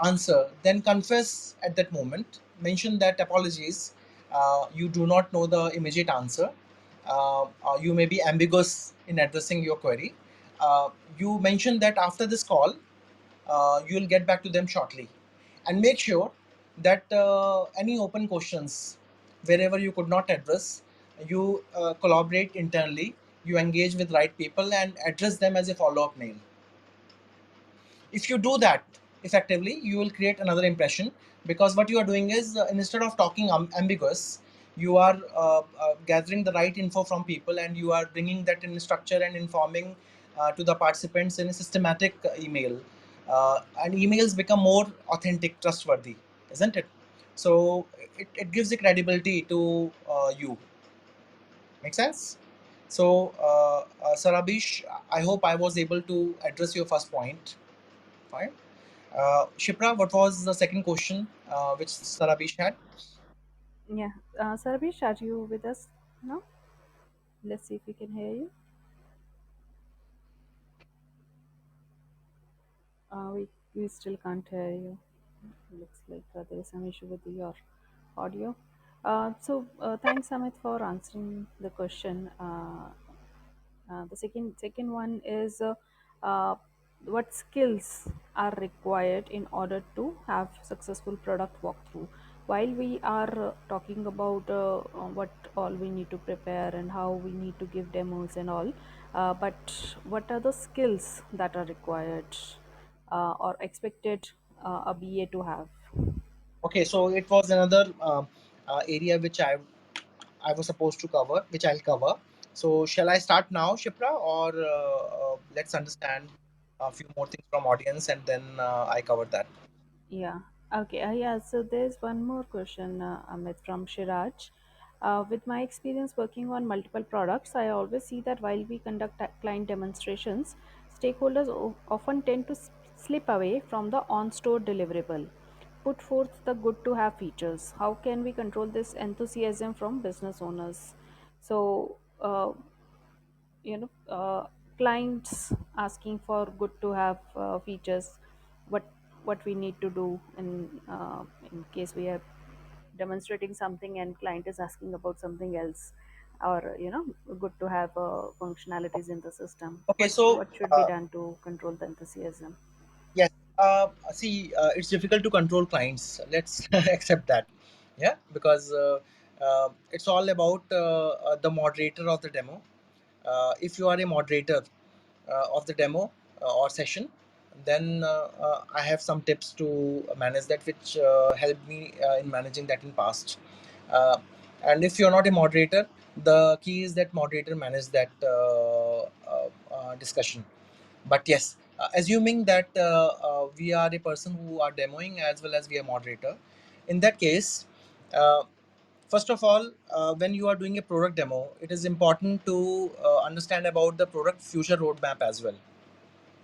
answer, then confess at that moment, mention that apologies, you do not know the immediate answer, you may be ambiguous in addressing your query. You mention that after this call you will get back to them shortly, and make sure that any open questions wherever you could not address, you collaborate internally, you engage with right people and address them as a follow-up mail. If you do that effectively, you will create another impression, because what you are doing is instead of talking ambiguous, you are gathering the right info from people, and you are bringing that in structure and informing to the participants in a systematic email, and emails become more authentic, trustworthy, isn't it? So it gives a credibility to you. Make sense? So Sarabish, I hope I was able to address your first point. Fine. Shipra, what was the second question which Sarabish had? Yeah, Sarvesh, are you with us now? Let's see if we can hear you. We still can't hear you. Looks like there is some issue with your audio. Thanks, Amit, for answering the question. The second one is uh, what skills are required in order to have successful product walkthrough. While we are talking about what all we need to prepare and how we need to give demos and all, but what are the skills that are required or expected a BA to have? Okay, so it was another area which I was supposed to cover, which I'll cover. So shall I start now, Shipra, or let's understand a few more things from audience and then I cover that. Yeah. Okay. Yeah. So there's one more question, Amit, from Shiraj. With my experience working on multiple products, I always see that while we conduct client demonstrations, stakeholders often tend to slip away from the on-store deliverable. Put forth the good to have features. How can we control this enthusiasm from business owners? So, you know clients asking for good to have features, what we need to do in case we are demonstrating something and client is asking about something else, or good to have functionalities in the system, Okay, what so should be done to control the enthusiasm? yes, see, it's difficult to control clients. Let's accept that. Yeah, because it's all about the moderator of the demo. If you are a moderator of the demo or session, then I have some tips to manage that, which helped me in managing that in past. Uh, and if you're not a moderator, the key is that moderator manage that discussion. But yes, assuming that we are a person who are demoing as well as we are moderator, in that case, uh, first of all, when you are doing a product demo, it is important to understand about the product future roadmap as well.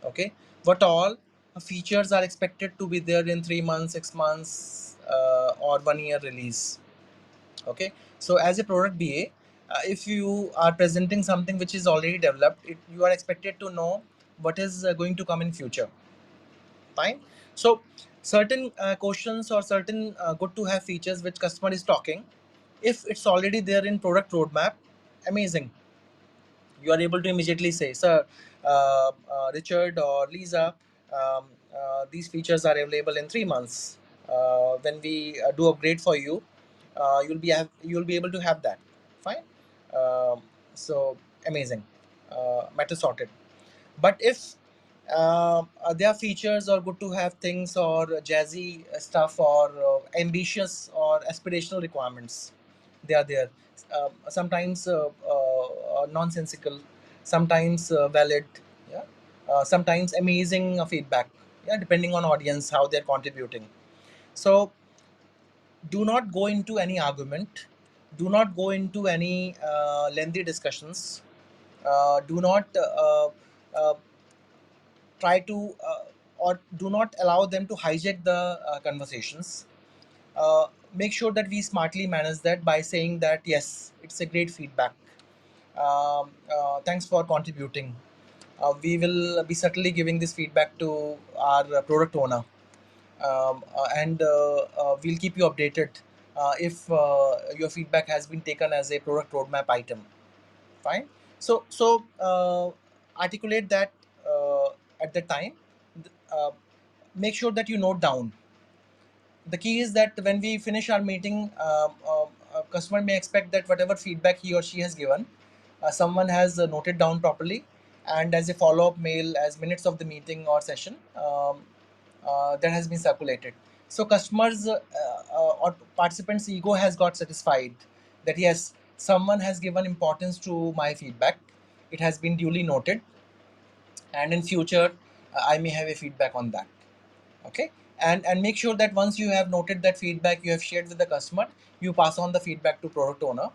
Okay, what all features are expected to be there in 3 months, 6 months, or 1 year release. Okay, so as a product BA, if you are presenting something which is already developed, you are expected to know what is going to come in future. Fine. So certain questions or certain good to have features which customer is talking, if it's already there in product roadmap, amazing, you are able to immediately say, sir, Richard or Lisa, these features are available in 3 months. When we do upgrade for you, you'll be able to have that. Fine. So amazing. Matter sorted. But if there are features or good to have things or jazzy stuff or ambitious or aspirational requirements, they are there. Sometimes nonsensical, sometimes valid, yeah, sometimes amazing feedback, yeah, depending on audience how they're contributing. So do not go into any argument, do not go into any lengthy discussions, do not uh, try to or do not allow them to hijack the conversations. Make sure that we smartly manage that by saying that yes, it's a great feedback, thanks for contributing. We will be certainly giving this feedback to our product owner, and we'll keep you updated if your feedback has been taken as a product roadmap item. Fine. So articulate that at the time. uh, Make sure that you note down. The key is that when we finish our meeting, a customer may expect that whatever feedback he or she has given, someone has noted down properly, and as a follow-up mail, as minutes of the meeting or session, that has been circulated. So customers or participants' ego has got satisfied that yes, someone has given importance to my feedback. It has been duly noted, and in future, I may have a feedback on that. Okay. And make sure that once you have noted that feedback, you have shared with the customer, you pass on the feedback to product owner,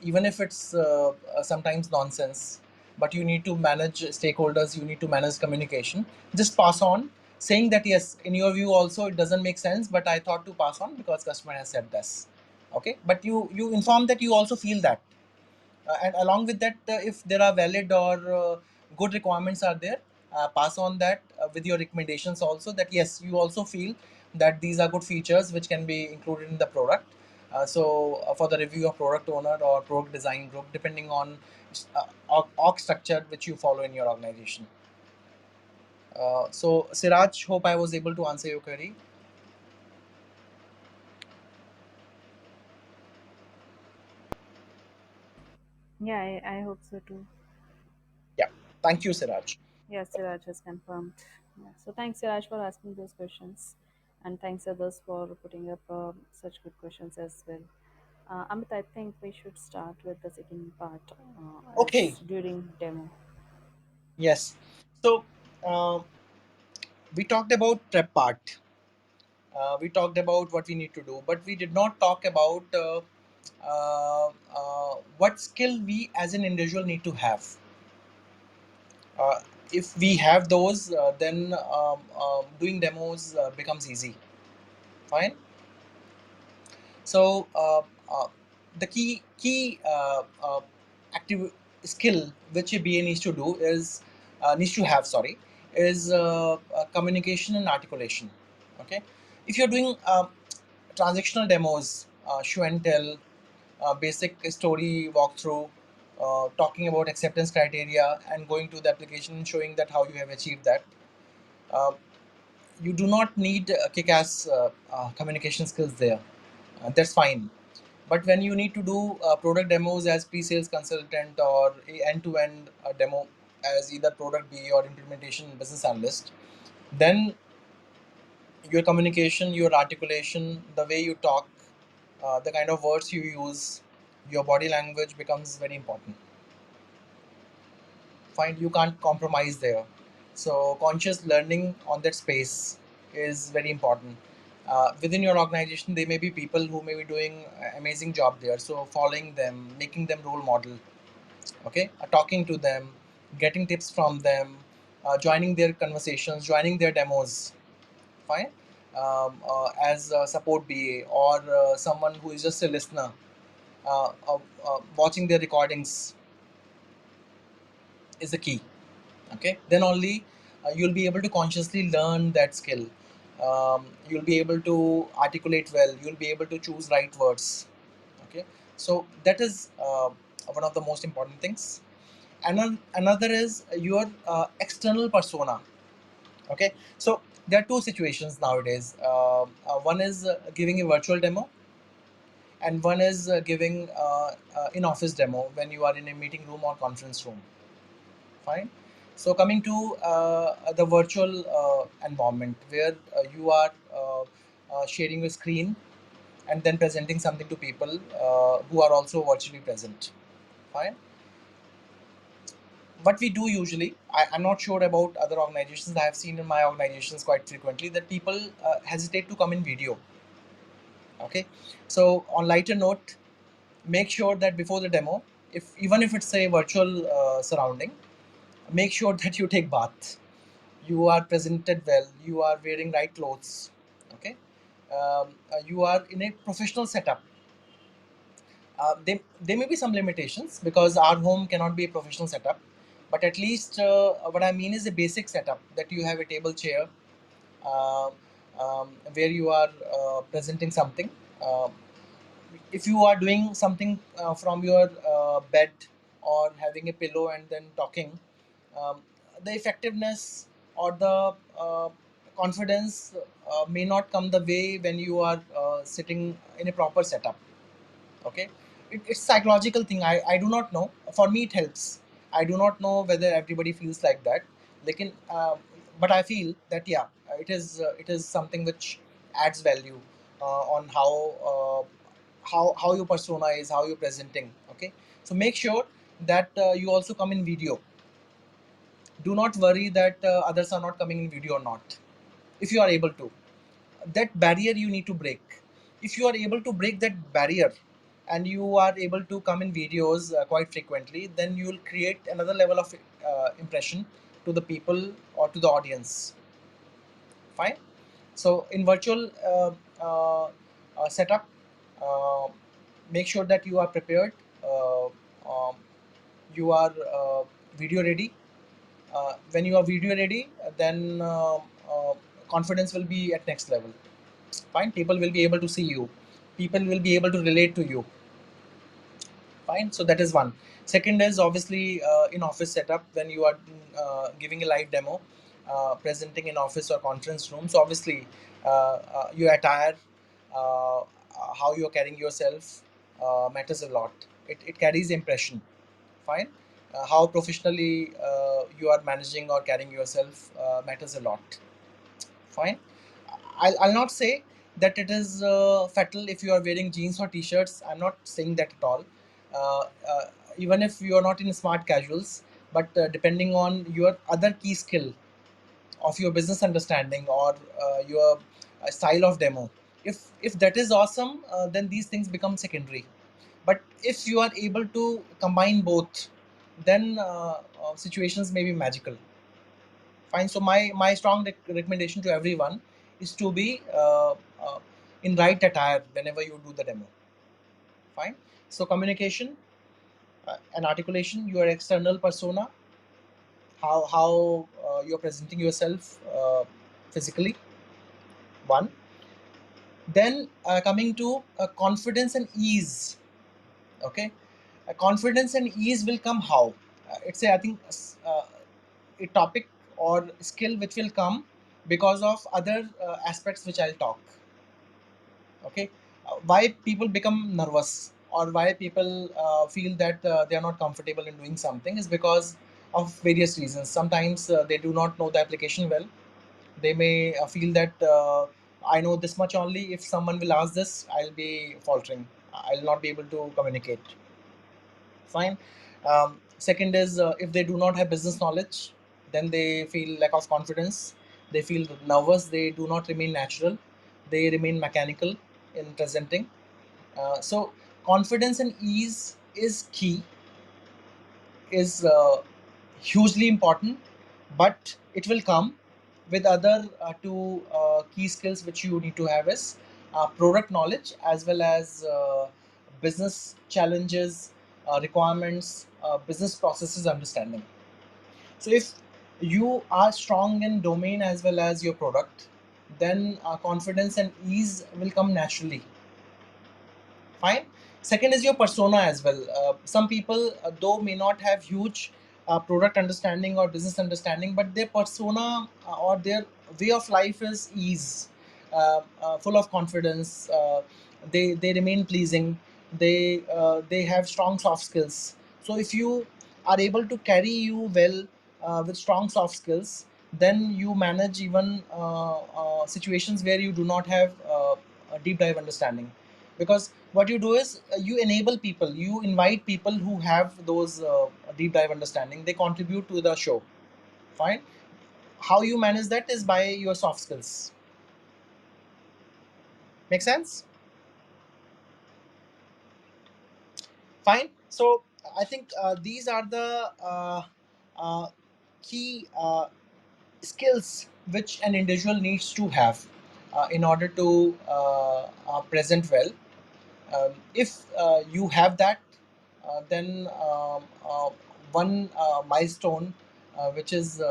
even if it's sometimes nonsense, but you need to manage stakeholders, you need to manage communication. Just pass on, saying that yes, in your view also it doesn't make sense, but I thought to pass on because customer has said this. Okay, but you inform that you also feel that, and along with that, if there are valid or good requirements are there, pass on that with your recommendations also, that yes, you also feel that these are good features which can be included in the product. So for the review of product owner or product design group, depending on org structure which you follow in your organization. So Siraj, hope I was able to answer your query. Yeah, I hope so too. Yeah, thank you, Siraj. Yes, Siraj has confirmed. Yeah. So thanks, Siraj, for asking those questions, and thanks others for putting up such good questions as well. Amit, I think we should start with the second part Okay. as during demo. Yes. So uh, we talked about prep part. We talked about what we need to do, but we did not talk about what skill we as an individual need to have. Uh, if we have those, then doing demos becomes easy. Fine. So the key active skill which a BA needs to do is needs to have, sorry, is communication and articulation. Okay, if you're doing transactional demos, show and tell, basic story walkthrough, talking about acceptance criteria, and going to the application and showing that how you have achieved that. Uh, you do not need kick-ass communication skills there. That's fine. But when you need to do product demos as pre-sales consultant or a end-to-end demo as either product BA or implementation business analyst, then your communication, your articulation, the way you talk, the kind of words you use, your body language becomes very important. Fine, you can't compromise there. So conscious learning on that space is very important. Within your organization, there may be people who may be doing amazing job there. So following them, making them role model, okay, talking to them, getting tips from them, joining their conversations, joining their demos. Fine. As a support BA or someone who is just a listener, watching their recordings is the key. Okay, then only you'll be able to consciously learn that skill. You'll be able to articulate well, you'll be able to choose right words. Okay, so that is one of the most important things. And another is your external persona. Okay, so there are two situations nowadays. One is giving a virtual demo, and one is giving in office demo when you are in a meeting room or conference room. Fine. So coming to the virtual environment where you are sharing your screen and then presenting something to people who are also virtually present. Fine. What we do usually, I'm not sure about other organizations. I have seen in my organizations quite frequently that people hesitate to come in video. Okay. So on lighter note, make sure that before the demo, if even if it's a virtual surrounding, make sure that you take bath, you are presented well, you are wearing right clothes. Okay. You are in a professional setup. There may be some limitations because our home cannot be a professional setup, but at least what I mean is a basic setup that you have a table chair uh, where you are presenting something. Uh, if you are doing something from your bed or having a pillow and then talking, um, the effectiveness or the confidence may not come the way when you are sitting in a proper setup. Okay. It's psychological thing. I do not know, for me it helps. I do not know whether everybody feels like that, like but I feel that yeah, it is something which adds value on how your persona is, how you're presenting. Okay. So make sure that you also come in video. Do not worry that others are not coming in video or not. If you are able to, that barrier you need to break. If you are able to break that barrier and you are able to come in videos quite frequently, then you will create another level of impression to the people or to the audience. Fine. So in virtual setup, uh, make sure that you are prepared, um, you are video ready. When you are video ready, then confidence will be at next level. Fine. People will be able to see you, people will be able to relate to you. Fine. So that is one. Second is obviously in office setup when you are giving a live demo, presenting in office or conference room. So obviously your attire, how you are carrying yourself matters a lot. It carries impression. Fine. How professionally you are managing or carrying yourself matters a lot. Fine. I'll not say that it is fatal if you are wearing jeans or t-shirts. I'm not saying that at all. Uh, uh, Even if you are not in smart casuals, but depending on your other key skill of your business understanding or your style of demo, if that is awesome, then these things become secondary. But if you are able to combine both, then situations may be magical. Fine. So my strong recommendation to everyone is to be in right attire whenever you do the demo. Fine. So communication and articulation, your external persona, how you're presenting yourself physically. One. Then coming to confidence and ease. Okay. Confidence and ease will come how? It's a, I think a topic or skill which will come because of other aspects which I'll talk. Okay. Why people become nervous or why people feel that they are not comfortable in doing something is because of various reasons. Sometimes they do not know the application well. They may feel that I know this much only. If someone will ask this, I'll be faltering, I'll not be able to communicate. Fine. Second is if they do not have business knowledge, then they feel lack of confidence, they feel nervous, they do not remain natural, they remain mechanical in presenting. So confidence and ease is key, is hugely important, but it will come with other two key skills which you need to have is product knowledge as well as business challenges, requirements, business processes understanding. So if you are strong in domain as well as your product, then confidence and ease will come naturally. Fine. Second is your persona as well. Some people though may not have huge product understanding or business understanding, but their persona or their way of life is ease, full of confidence, they remain pleasing, they have strong soft skills. So if you are able to carry you well with strong soft skills, then you manage even situations where you do not have a deep dive understanding. Because what you do is you enable people, you invite people who have those deep dive understanding, they contribute to the show. Fine. How you manage that is by your soft skills. Make sense? Fine. So I think these are the uh, key skills which an individual needs to have in order to present well. If you have that, then one milestone, which is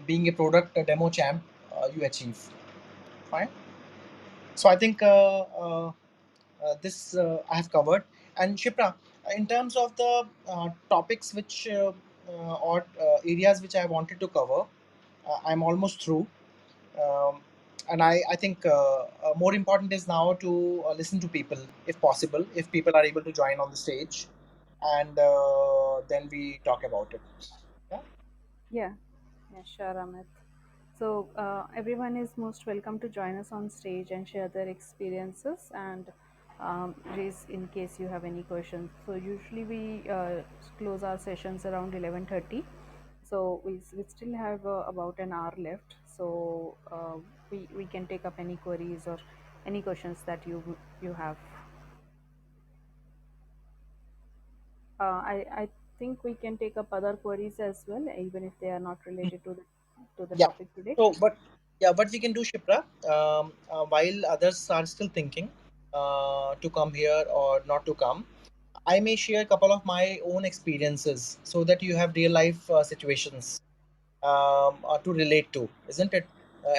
being a product a demo champ, you achieve. Fine. So I think this I have covered. And Shipra, in terms of the topics which or areas which I wanted to cover, I'm almost through. Um, and I think more important is now to listen to people, if possible, if people are able to join on the stage, and then we talk about it. Yeah. Yeah, yeah, sure, Amit. So, everyone is most welcome to join us on stage and share their experiences and raise in case you have any questions. So, usually we close our sessions around 11:30. So, we still have about an hour left. So, we can take up any queries or any questions that you have. I think we can take up other queries as well, even if they are not related to the Yeah. topic today. So, but yeah, what we can do, Shipra, while others are still thinking to come here or not to come, I may share a couple of my own experiences so that you have real life situations to relate to, isn't it?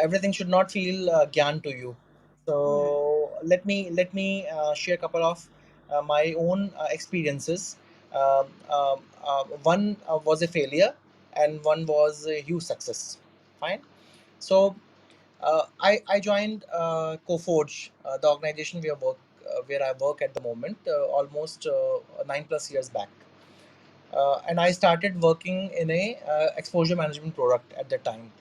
Everything should not feel gyan to you. Hmm. So let me share a couple of my own experiences. One was a failure, and one was a huge success. Fine. So I joined Coforge, the organization where I work at the moment, almost 9+ years back. And I started working in a exposure management product at that time.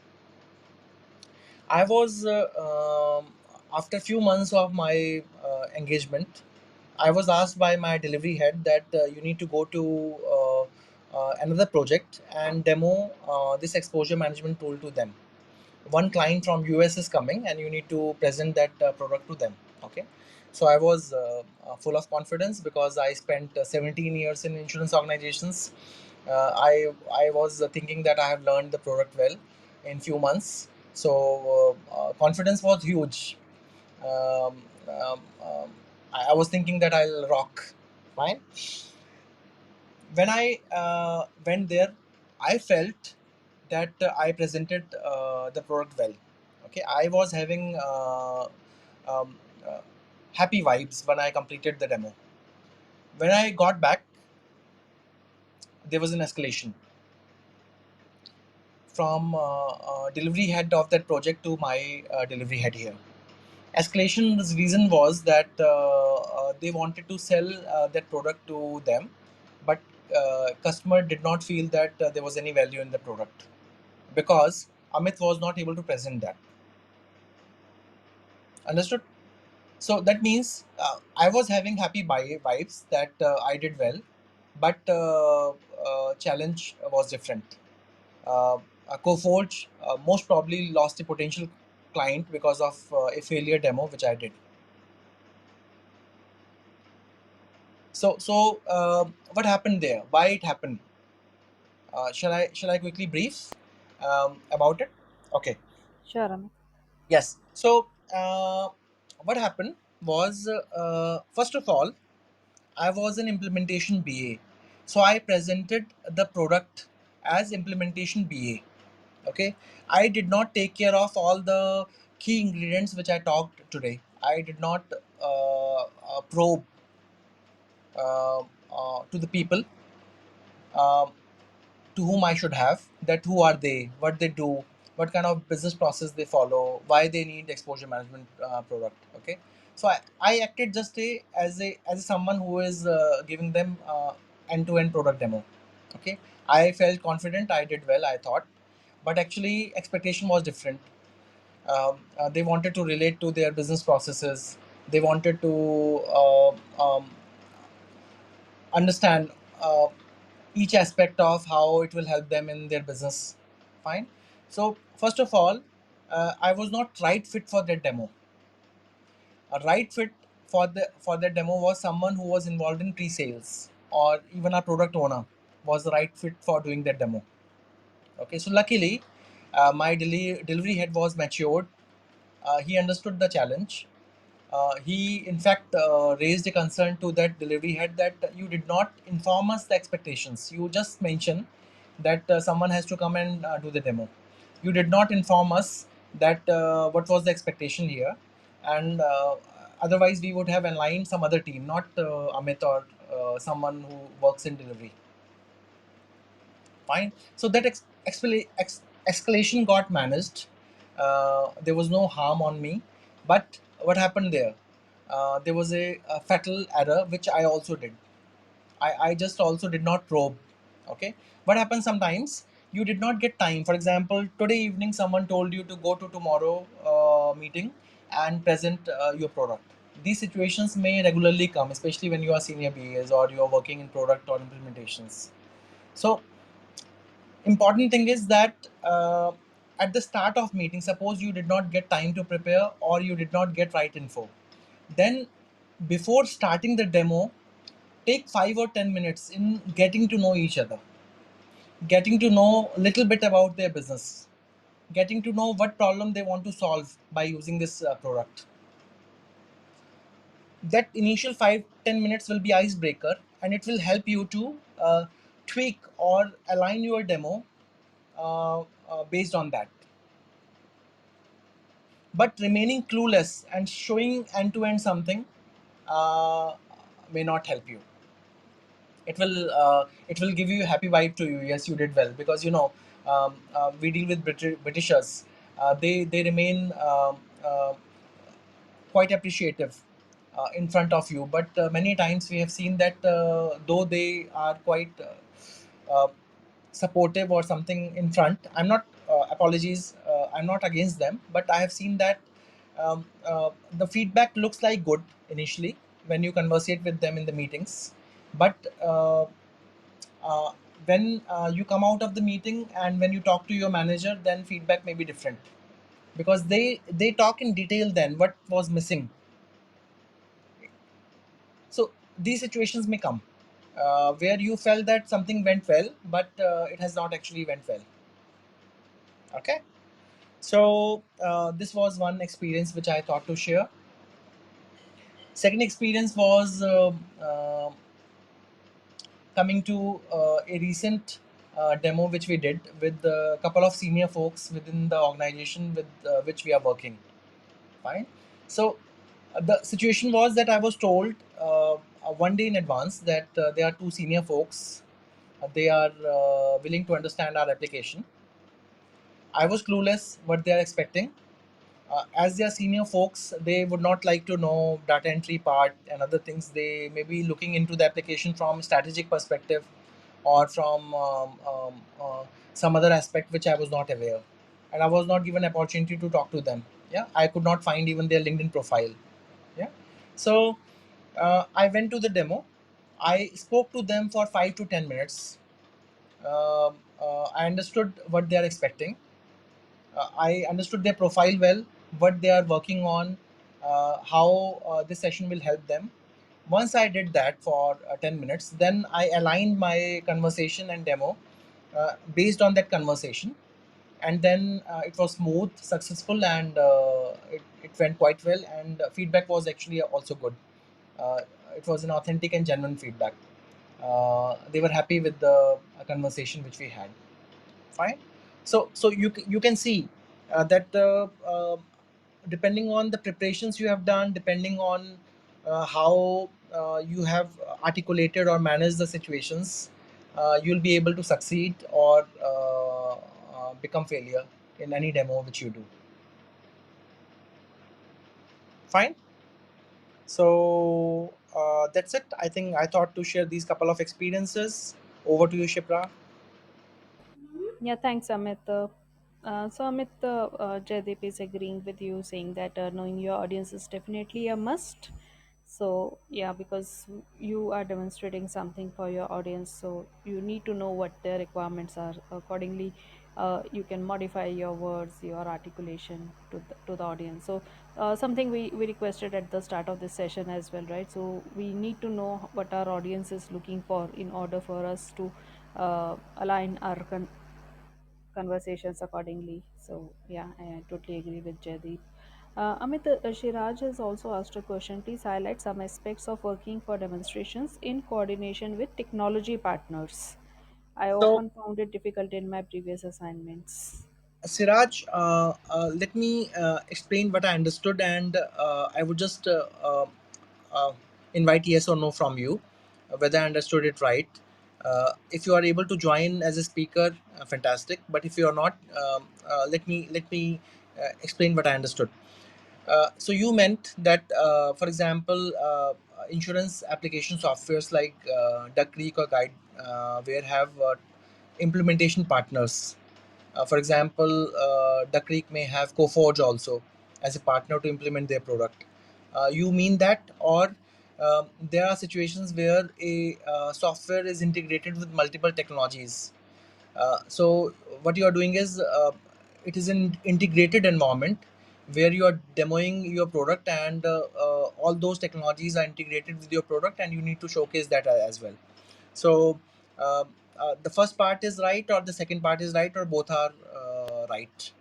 I was after a few months of my engagement, I was asked by my delivery head that you need to go to another project and demo this exposure management tool to them. One client from US is coming, and you need to present that product to them. Okay. So I was full of confidence because I spent 17 years in insurance organizations. I was thinking that I have learned the product well in few months. So confidence was huge. um, um, um, I was thinking that I'll rock. Fine. When I went there, I felt that I presented the product well. Okay, I was having um, uh, happy vibes when I completed the demo. When I got back, there was an escalation from delivery head of that project to my delivery head here. Escalation's reason was that they wanted to sell that product to them, but customer did not feel that there was any value in the product because Amit was not able to present that. Understood? So that means I was having happy vibes that I did well, but challenge was different. Uh, Coforge most probably lost a potential client because of a failure demo which I did. So what happened there? Why it happened? Shall I quickly brief about it? Okay. Sure, Amit. Yes. So what happened was first of all, I was an implementation BA, so I presented the product as implementation BA. Okay, I did not take care of all the key ingredients which I talked today. I did not probe to the people um, to whom I should have, that who are they, what they do, what kind of business process they follow, why they need exposure management product. Okay, So I acted just as someone who is giving them end-to-end product demo. Okay, I felt confident, I did well, I thought, but actually expectation was different. They wanted to relate to their business processes. They wanted to understand uh, each aspect of how it will help them in their business. Fine. So first of all, I was not right fit for that demo. A right fit for the demo was someone who was involved in pre-sales, or even a product owner was the right fit for doing that demo. Okay, so luckily my delivery head was matured. He understood the challenge. He in fact raised a concern to that delivery head that you did not inform us the expectations. You just mentioned that someone has to come and do the demo. You did not inform us that what was the expectation here, and otherwise we would have aligned some other team, not Amit or someone who works in delivery. Fine. So that escalation got managed. There was no harm on me. But what happened there? There was a fatal error which I also did. I just also did not probe. Okay. What happens sometimes? You did not get time. For example, today evening someone told you to go to tomorrow meeting and present your product. These situations may regularly come, especially when you are senior BAs or you are working in product or implementations. So important thing is that at the start of meeting, suppose you did not get time to prepare or you did not get right info, then before starting the demo, take 5 or 10 minutes in getting to know each other, getting to know a little bit about their business, getting to know what problem they want to solve by using this product. That initial 5-10 minutes will be icebreaker, and it will help you to tweak or align your demo based on that. But remaining clueless and showing end to end something uh, may not help you. It will give you a happy vibe to you. Yes, you did well, because we deal with Britishers. They remain quite appreciative in front of you. But many times we have seen that though they are quite supportive or something in front, I'm not apologies. I'm not against them, but I have seen that the feedback looks like good initially when you conversate with them in the meetings, but uh, when you come out of the meeting and when you talk to your manager, then feedback may be different, because they talk in detail then what was missing. So these situations may come where you felt that something went well, but it has not actually went well. Okay, so this was one experience which I thought to share. Second experience was coming to a recent demo which we did with a couple of senior folks within the organization with which we are working. Fine. So the situation was that I was told one day in advance that there are two senior folks. They are willing to understand our application. I was clueless what they are expecting. As they are senior folks, they would not like to know data entry part and other things. They may be looking into the application from strategic perspective, or from some other aspect which I was not aware, and I was not given opportunity to talk to them. Yeah, I could not find even their LinkedIn profile. Yeah, so I went to the demo. I spoke to them for 5 to 10 minutes. I understood what they are expecting. I understood their profile well, what they are working on, how this session will help them. Once I did that for 10 minutes, then I aligned my conversation and demo based on that conversation. And then it was smooth, successful, and it went quite well. And feedback was actually also good. Uh, it was an authentic and genuine feedback. They were happy with the conversation which we had. Fine. So you can see that depending on the preparations you have done, depending on how you have articulated or managed the situations, you'll be able to succeed or become failure in any demo which you do. Fine. So that's it. I think I thought to share these couple of experiences. Over to you, Shipra. Yeah, thanks, Amit. Amit, Jaideep is agreeing with you, saying that knowing your audience is definitely a must. So, yeah, because you are demonstrating something for your audience, so you need to know what their requirements are. Accordingly, you can modify your words, your articulation to the audience. So, something we requested at the start of this session as well, right? So, we need to know what our audience is looking for in order for us to align our conversations accordingly. So yeah, I totally agree with Jaideep. Amit, Shiraj has also asked a question. Please highlight some aspects of working for demonstrations in coordination with technology partners. I So, often found it difficult in my previous assignments. Siraj, let me explain what I understood, and I would just uh, invite yes or no from you, whether I understood it right. If you are able to join as a speaker, fantastic. But if you are not, let me explain what I understood. So you meant that, for example, insurance application softwares like Duck Creek or Guide, where have implementation partners. For example, Duck Creek may have Coforge also as a partner to implement their product. You mean that, or there are situations where a software is integrated with multiple technologies. So what you are doing is, it is an integrated environment where you are demoing your product, and all those technologies are integrated with your product, and you need to showcase that as well. So uh, the first part is right, or the second part is right, or both are right.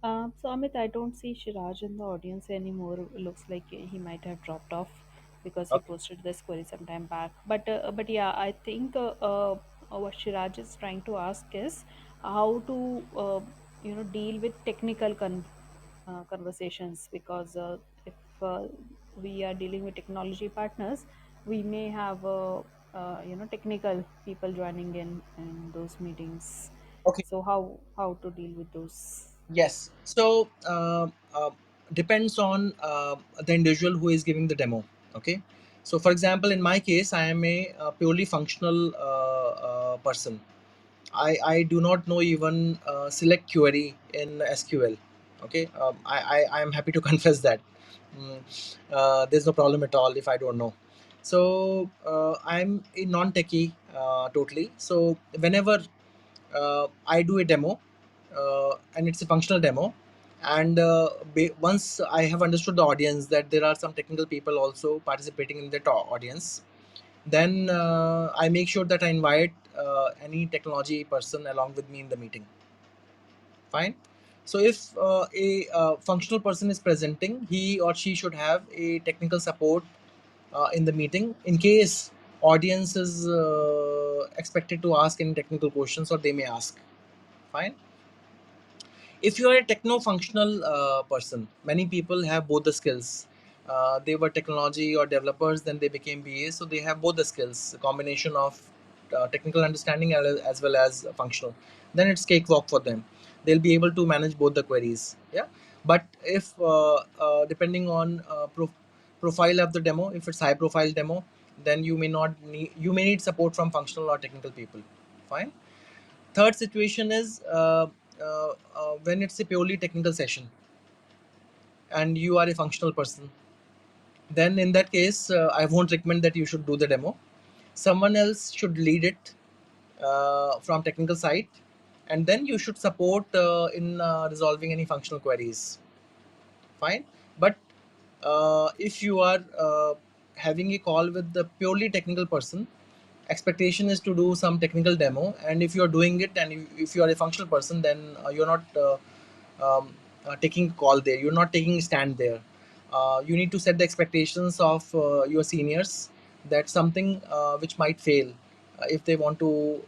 So Amit, I don't see Shiraj in the audience anymore. Looks like he might have dropped off because he Okay. posted this query some time back. But yeah, I think what Shiraj is trying to ask is how to deal with technical conversations, because if we are dealing with technology partners, we may have technical people joining in those meetings. Okay. So how to deal with those? Yes. So depends on the individual who is giving the demo. Okay. So for example, in my case, I am a, purely functional person. I do not know even select query in SQL. Okay, I am happy to confess that. Mm, there's no problem at all if I don't know. So I'm a non-techie totally. So whenever I do a demo, and it's a functional demo, and once I have understood the audience that there are some technical people also participating in that audience, then I make sure that I invite any technology person along with me in the meeting. Fine. So if a functional person is presenting, he or she should have a technical support in the meeting in case audience is expected to ask any technical questions, or they may ask. Fine. If you are a techno functional person, many people have both the skills. They were technology or developers, then they became BAs, so they have both the skills, a combination of technical understanding as well as functional. Then it's cakewalk for them. They'll be able to manage both the queries. Yeah. But if depending on profile of the demo, if it's high profile demo, then you may need support from functional or technical people. Fine. Third situation is when it's a purely technical session and you are a functional person. Then in that case, I won't recommend that you should do the demo. Someone else should lead it from technical side, and then you should support in resolving any functional queries. Fine. But if you are having a call with the purely technical person, expectation is to do some technical demo, and if you are doing it, and if you are a functional person, then you're not taking call there, you're not taking stand there. You need to set the expectations of your seniors, that something which might fail if they want to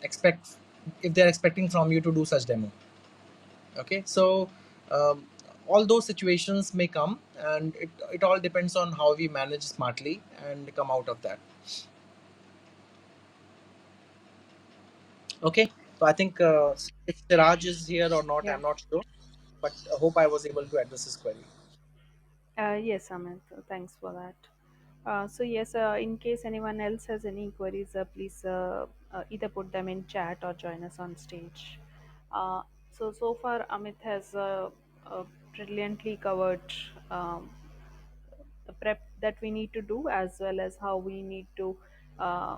expect, if they're expecting from you to do such demo. Okay. So um, all those situations may come, and it all depends on how we manage smartly and come out of that. Okay. So I think if Siraj is here or not, Yeah. I'm not sure, but I hope I was able to address his query. Yes, Amit. Thanks for that. So yes, in case anyone else has any queries, please either put them in chat or join us on stage. So far, Amit has brilliantly covered um, the prep that we need to do, as well as how we need to uh,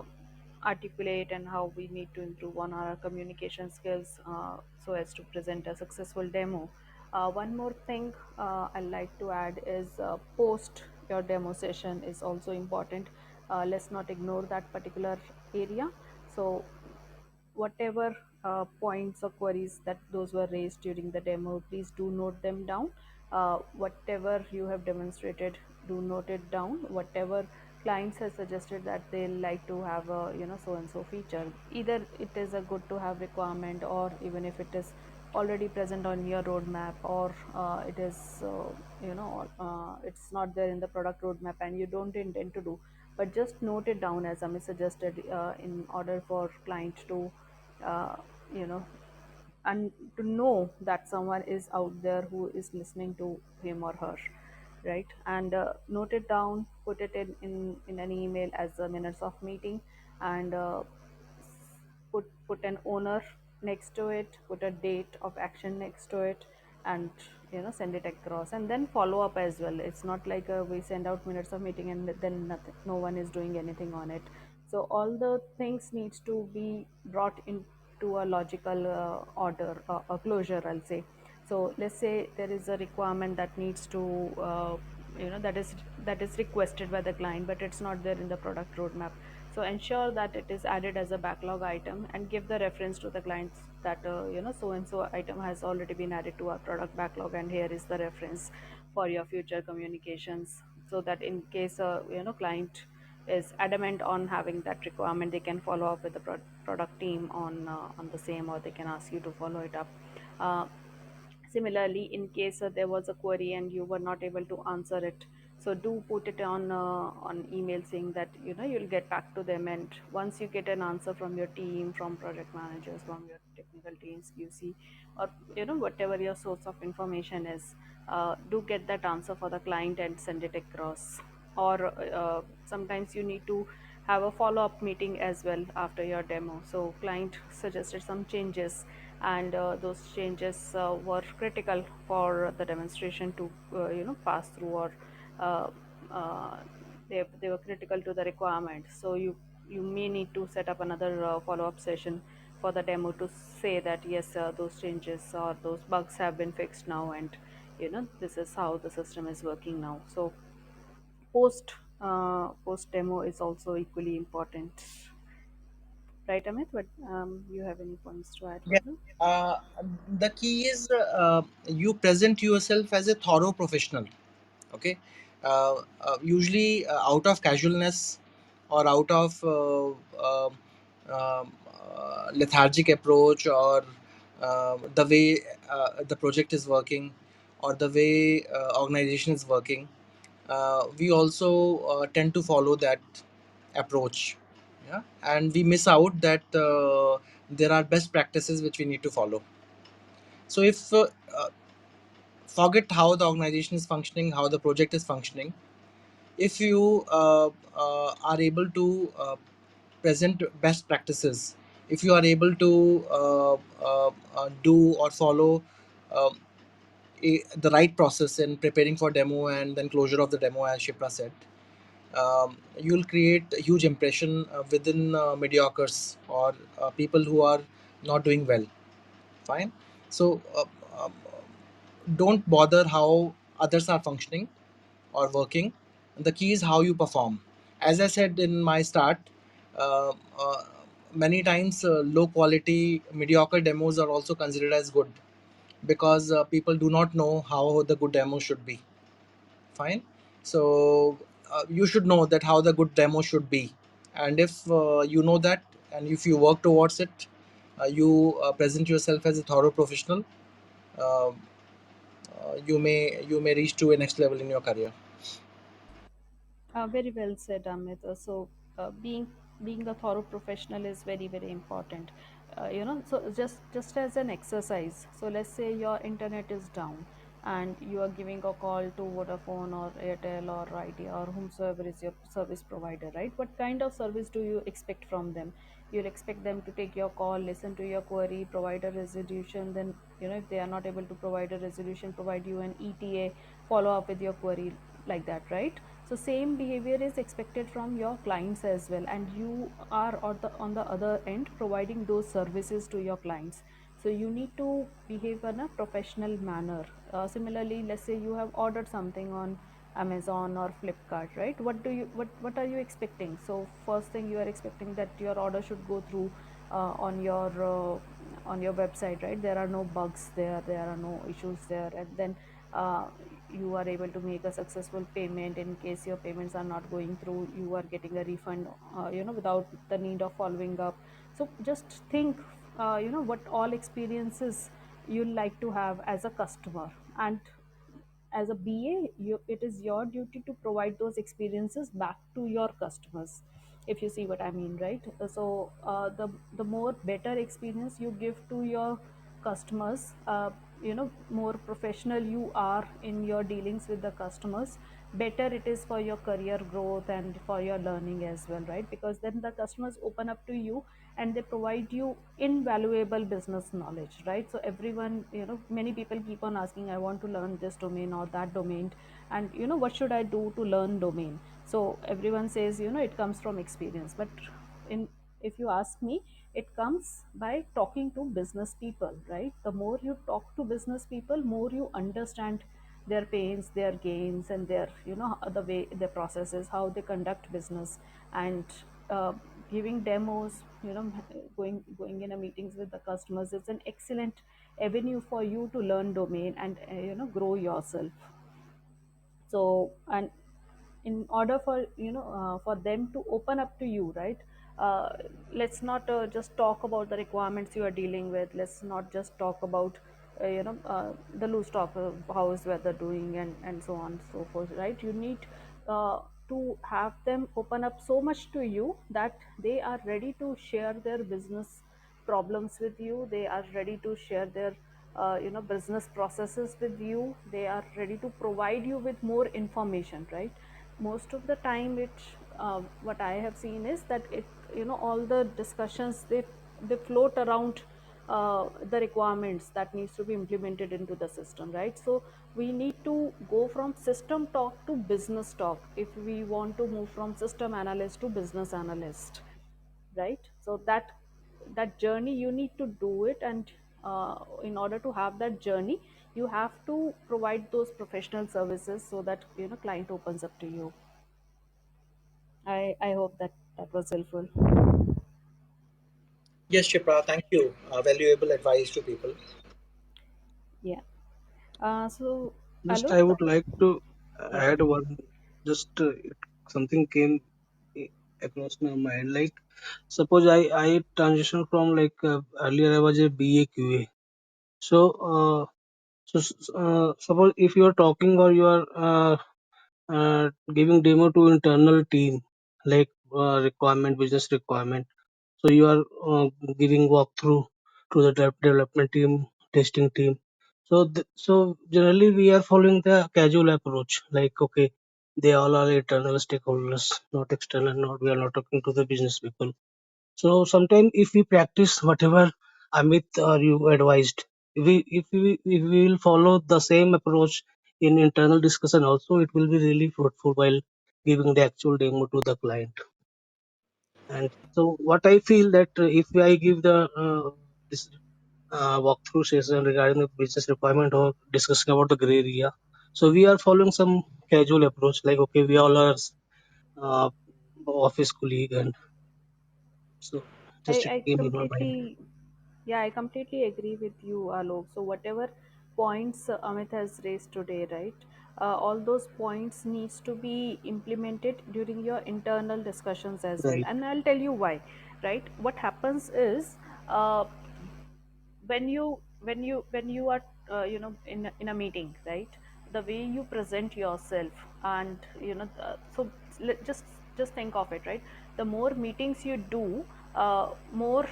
articulate and how we need to improve on our communication skills so as to present a successful demo. One more thing I'd like to add is post your demo session is also important. Let's not ignore that particular area. So whatever points or queries that those were raised during the demo, please do note them down. Whatever you have demonstrated, do note it down. Whatever clients have suggested that they like to have a so and so feature, either it is a good to have requirement, or even if it is already present on your roadmap, or it is it's not there in the product roadmap and you don't intend to do, but just note it down as Amit suggested, in order for client to uh, you know and to know that someone is out there who is listening to him or her, right? And note it down, put it in an email as a minutes of meeting, and put an owner next to it, put a date of action next to it, and send it across, and then follow up as well. It's not like we send out minutes of meeting and then nothing, no one is doing anything on it. So all the things needs to be brought into a logical order, a closure, I'll say. So let's say there is a requirement that needs to that is requested by the client, but it's not there in the product roadmap. So ensure that it is added as a backlog item and give the reference to the clients that so and so item has already been added to our product backlog, and here is the reference for your future communications, so that in case client is adamant on having that requirement, they can follow up with the product team on the same, or they can ask you to follow it up. uh, Similarly, in case there was a query and you were not able to answer it, so do put it on email saying that you'll get back to them. And once you get an answer from your team, from project managers, from your technical teams, QC, or whatever your source of information is, do get that answer for the client and send it across. Or sometimes you need to have a follow-up meeting as well after your demo. So client suggested some changes, and those changes were critical for the demonstration to pass through, or uh, uh, they were critical to the requirement. So you may need to set up another follow-up session for the demo to say that yes, those changes or those bugs have been fixed now, and this is how the system is working now. So post demo is also equally important, right, Amit? But you have any points to add Yeah. further? Uh, the key is you present yourself as a thorough professional. Okay. Usually out of casualness or out of lethargic approach, or the way the project is working, or the way organization is working, we also tend to follow that approach. Yeah, and we miss out that there are best practices which we need to follow. So if forget how the organization is functioning, how the project is functioning, if you are able to present best practices, if you are able to do or follow uh, the right process in preparing for demo and then closure of the demo, as Shipra said, you'll create a huge impression within mediocres, or people who are not doing well. Fine. So don't bother how others are functioning or working. The key is how you perform. As I said in my start, uh, uh, many times low quality mediocre demos are also considered as good, because people do not know how the good demo should be. Fine. So you should know that how the good demo should be, and if you know that, and if you work towards it, you present yourself as a thorough professional, uh, you may reach to a next level in your career. Very well said, Amit. Being a thorough professional is very very important. So just as an exercise. So let's say your internet is down. and you are giving a call to Vodafone or Airtel or Idea or whomsoever is your service provider, right? What kind of service do you expect from them? You'll expect them to take your call, listen to your query, provide a resolution. Then, if they are not able to provide a resolution, provide you an ETA, follow up with your query, like that, right? So same behavior is expected from your clients as well, and you are on the other end providing those services to your clients. So you need to behave in a professional manner. Similarly, let's say you have ordered something on Amazon or Flipkart, right? What are you expecting? So first thing, you are expecting that your order should go through on your website, right? There are no bugs there, there are no issues there, and then uh, you are able to make a successful payment. In case your payments are not going through, you are getting a refund, without the need of following up. So just think, what all experiences you like to have as a customer, and as a BA, it is your duty to provide those experiences back to your customers, if you see what I mean, right? So the more better experience you give to your customers, more professional you are in your dealings with the customers, better it is for your career growth and for your learning as well, right? Because then the customers open up to you and they provide you invaluable business knowledge, right? So everyone, many people keep on asking, I want to learn this domain or that domain, and what should I do to learn domain? So everyone says, it comes from experience, but in if you ask me, it comes by talking to business people, right? The more you talk to business people, more you understand their pains, their gains, and their, the way their processes, how they conduct business. And uh, giving demos, going in a meetings with the customers, it's an excellent avenue for you to learn domain and grow yourself. So, and in order for for them to open up to you, right? uh, let's not just talk about the requirements you are dealing with. Let's not just talk about the loose talk of how is weather doing, and so on and so forth, right? You need uh, to have them open up so much to you that they are ready to share their business problems with you. They are ready to share their business processes with you. They are ready to provide you with more information, right? Most of the time, what I have seen is that all the discussions, they float around the requirements that needs to be implemented into the system, right? So we need to go from system talk to business talk if we want to move from system analyst to business analyst, right? So that journey you need to do it, and in order to have that journey, you have to provide those professional services so that client opens up to you. I hope that that was helpful. Yes, Shipra, thank you. Valuable advice to people. Yeah. So Just I Alok. would like to Yeah. add one. Just something came eh, across my mind. Like suppose I transition from like earlier I was a BA QA. So suppose if you are talking or you are giving demo to internal team like requirement business requirement. So you are giving walkthrough to the development team, testing team. So so generally we are following the casual approach. Like okay, they all are internal stakeholders, not external. Not we are not talking to the business people. So sometimes if we practice whatever Amit or you advised, if we will follow the same approach in internal discussion also, it will be really fruitful while giving the actual demo to the client. And so what I feel that if I give the this walkthrough session regarding the business requirement or discussing about the gray area, so we are following some casual approach like okay, we all are uh, office colleague, and so just it I came in my mind. completely, yeah, I completely agree with you, Alok. So whatever points Amit has raised today, right? All those points needs to be implemented during your internal discussions as well. Right. And I'll tell you why, right? What happens is, uh, when you are in a meeting, right? The way you present yourself, and so just think of it, right? The more meetings you do, more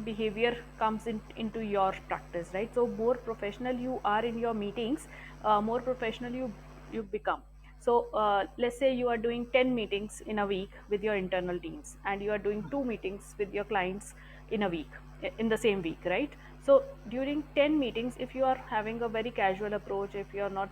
behavior comes into your practice, right? So more professional you are in your meetings, more professional you become. So let's say you are doing 10 meetings in a week with your internal teams, and you are doing 2 meetings with your clients in a week, in the same week, right? So during 10 meetings, if you are having a very casual approach, if you are not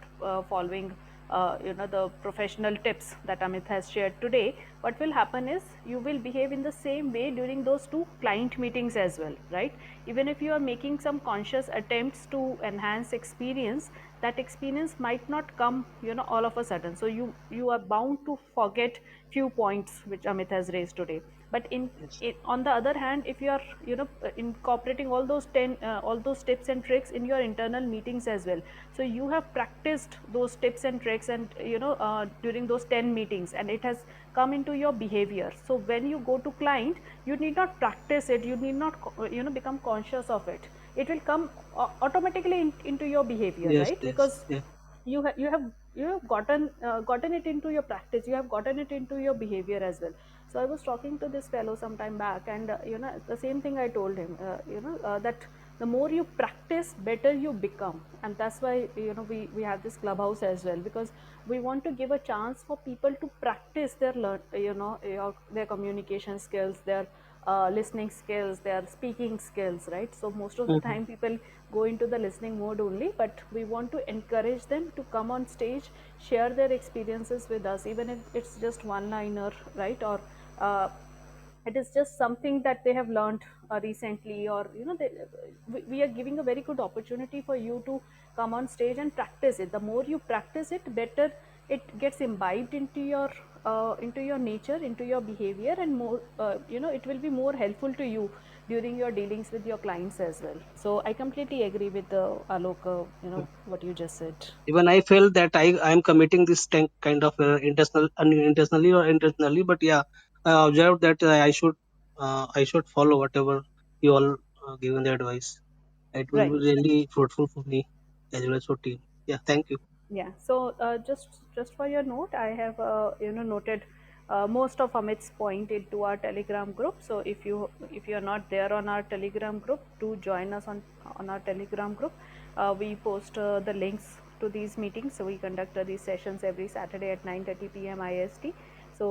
following the professional tips that Amit has shared today, what will happen is you will behave in the same way during those 2 client meetings as well, right? Even if you are making some conscious attempts to enhance experience, that experience might not come all of a sudden. So you are bound to forget few points which Amit has raised today. But Yes. on the other hand, if you are incorporating all those 10 all those tips and tricks in your internal meetings as well, so you have practiced those tips and tricks, and during those 10 meetings, and it has come into your behavior. So when you go to client, you need not practice it, you need not become conscious of it. It will come automatically into your behavior, Yes. right? Yes. Because Yeah. you have gotten it into your practice, you have gotten it into your behavior as well. So I was talking to this fellow some time back, and the same thing I told him, that the more you practice, better you become. And that's why we have this clubhouse as well, because we want to give a chance for people to practice their their communication skills, their listening skills, their speaking skills, right? So most of the Mhm. time people go into the listening mode only, but we want to encourage them to come on stage, share their experiences with us, even if it's just one liner, right? Or uh, it is just something that they have learned recently, or we are giving a very good opportunity for you to come on stage and practice it. The more you practice it, better it gets imbibed into your nature, into your behavior, and more it will be more helpful to you during your dealings with your clients as well. So I completely agree with Alok, what you just said. Even I felt that I am committing this kind of unintentionally or intentionally, but yeah, I observed that I should follow whatever you all given the advice. It will be Right. really fruitful for me as well as for team. Yeah, thank you. Yeah. So just for your note, I have noted most of Amit's point into our Telegram group. So if you are not there on our Telegram group, do join us on our Telegram group. We post the links to these meetings. So we conduct these sessions every Saturday at 9:30 p.m. IST. So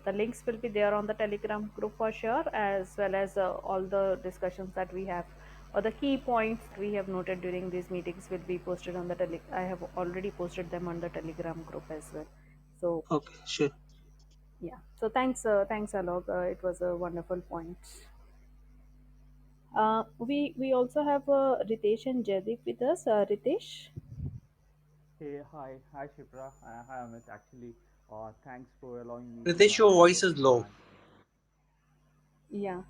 the links will be there on the Telegram group for sure, as well as all the discussions that we have, or the key points we have noted during these meetings will be posted on the I have already posted them on the Telegram group as well. So Okay, sure. yeah. So thanks Alok. It was a wonderful point. We also have Ritesh and Jaideep with us. Ritesh. Hey, hi Shipra, hi Amit. Actually, thanks for allowing me to Ritesh, join your the voice group. is low. And Yeah,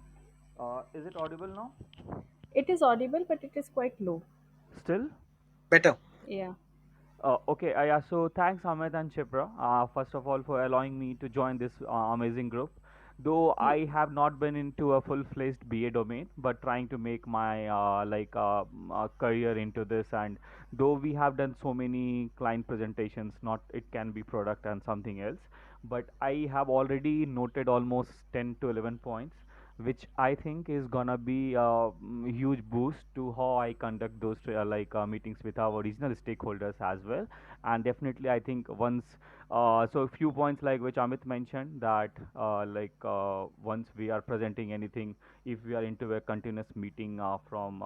is it audible now? it is audible, but it is quite low. Still? Better. Yeah. Okay, yeah, so thanks Amit and Chipra, first of all, for allowing me to join this amazing group. Though Ye- I have not been into a full-fledged BA domain, but trying to make my career into this. And though we have done so many client presentations, not it can be product and something else, but I have already noted almost 10 to 11 points, which I think is gonna be a huge boost to how I conduct those meetings with our regional stakeholders as well. And definitely, I think so a few points like which Amit mentioned that once we are presenting anything, if we are into a continuous meeting from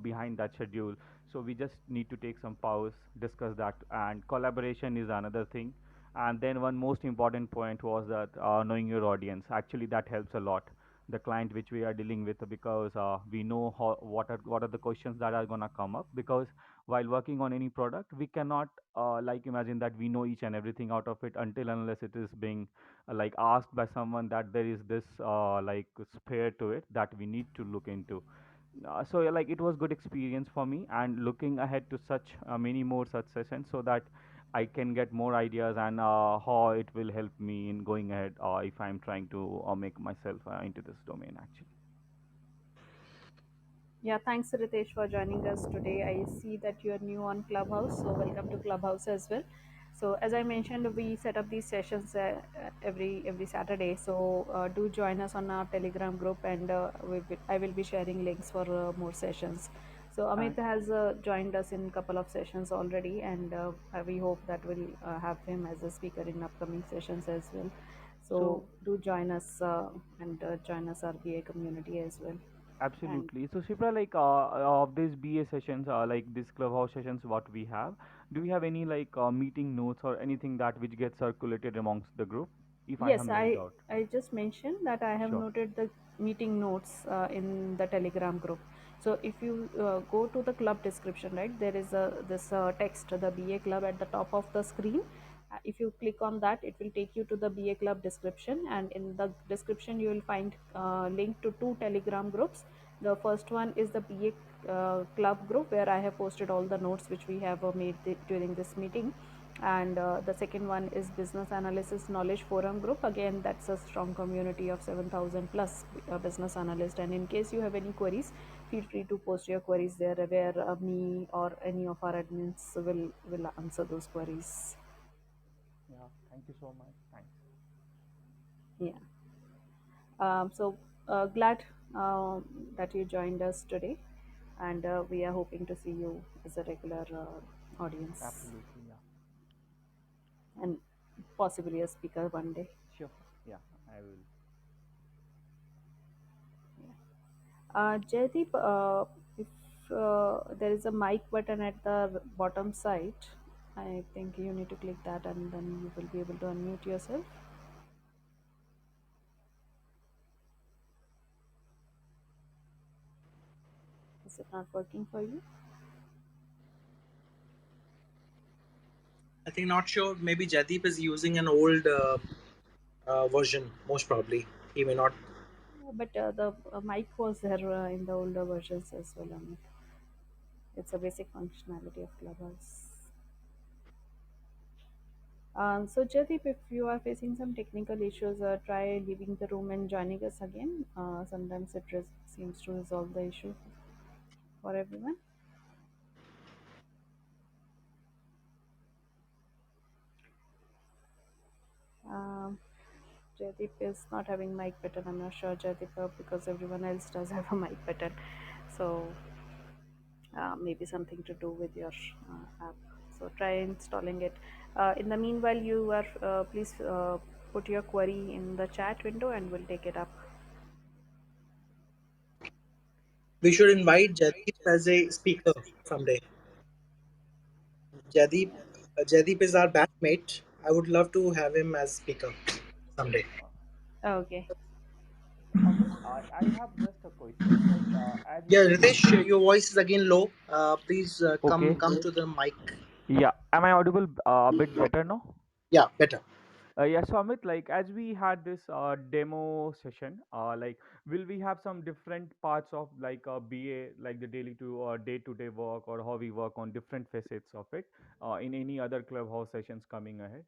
behind that schedule, so we just need to take some pause, discuss that, and collaboration is another thing. And then one most important point was that knowing your audience. Actually, that helps a lot. The client which we are dealing with, because we know what are the questions that are gonna come up. Because while working on any product, we cannot imagine that we know each and everything out of it until unless it is being asked by someone that there is this spare to it that we need to look into. So yeah, it was good experience for me, and looking ahead to such many more such sessions, so that I can get more ideas and how it will help me in going ahead if I'm trying to make myself into this domain actually. Yeah, thanks Ritesh for joining us today. I see that you are new on Clubhouse, so welcome to Clubhouse as well. So as I mentioned, we set up these sessions every Saturday. So do join us on our Telegram group, and I will be sharing links for more sessions. So Amit And has joined us in a couple of sessions already, and we hope that we'll have him as a speaker in upcoming sessions as well. So so do join us and join us our BA community as well. And absolutely. So Shipra, like of these BA sessions, like this clubhouse sessions, what we have, do we have any like meeting notes or anything that which gets circulated amongst the group? If I have yes, missed out. I just mentioned that I have Sure. noted the meeting notes in the Telegram group. So if you go to the club description, right, there is a this text, the BA club at the top of the screen. If you click on that, it will take you to the BA club description, and in the description you will find link to two Telegram groups. The first one is the BA club group where I have posted all the notes which we have made during this meeting, and the second one is business analysis knowledge forum group. Again, that's a strong community of 7,000 plus business analysts, and in case you have any queries, feel free to post your queries there, where me or any of our admins will answer those queries. Yeah. Thank you so much. Thanks. Yeah. So glad that you joined us today, and we are hoping to see you as a regular audience, Absolutely. Yeah. and possibly a speaker one day. Sure. Yeah. I will. Jaideep, if there is a mic button at the bottom side, I think you need to click that, and then you will be able to unmute yourself. Is it not working for you? I think not sure. Maybe Jadip is using an old version. Most probably, he may not. But the mic was there in the older versions as well. It's a basic functionality of Clubhouse. So Jaideep, if you are facing some technical issues, try leaving the room and joining us again. Sometimes it seems to resolve the issue for everyone. Um, Jaideep is not having mic button. I'm not sure Jaideep because everyone else does have a mic button. So maybe something to do with your app. So try installing it. In the meanwhile, you are please put your query in the chat window and we'll take it up. We should invite Jadip as a speaker someday. Jadip, Jadip is our batchmate. I would love to have him as speaker someday. Okay. Amit, I have just a question. Like, as Yeah, you Ritesh, your voice is again low. Please come okay, come to the mic. yeah, am I audible a bit better now? Yeah, better. Yeah, so Amit, like as we had this demo session, like will we have some different parts of like BA, like the daily to day-to-day work or how we work on different facets of it in any other clubhouse sessions coming ahead?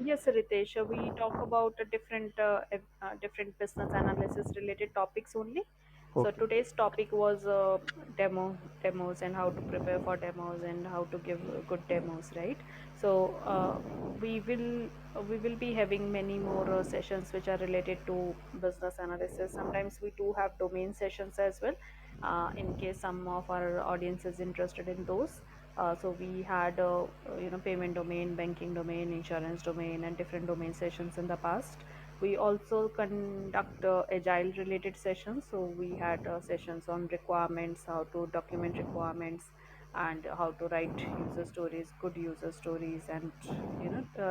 Yes, Ritesh, we talk about different business analysis related topics only. So Okay. today's topic was demos and how to prepare for demos and how to give good demos, right? So we will we will be having many more sessions which are related to business analysis. Sometimes we do have domain sessions as well, in case some of our audience is interested in those. So we had payment domain, banking domain, insurance domain, and different domain sessions in the past. We also conduct agile related sessions. So we had sessions on requirements, how to document requirements, and how to write user stories, good user stories, and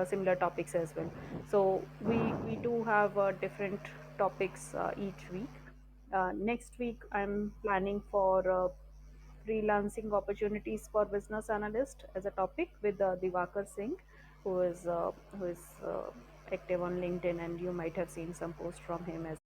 similar topics as well. So we do have different topics each week. Next week, I'm planning for freelancing opportunities for business analyst as a topic with Divakar Singh, who is active on LinkedIn, and you might have seen some posts from him as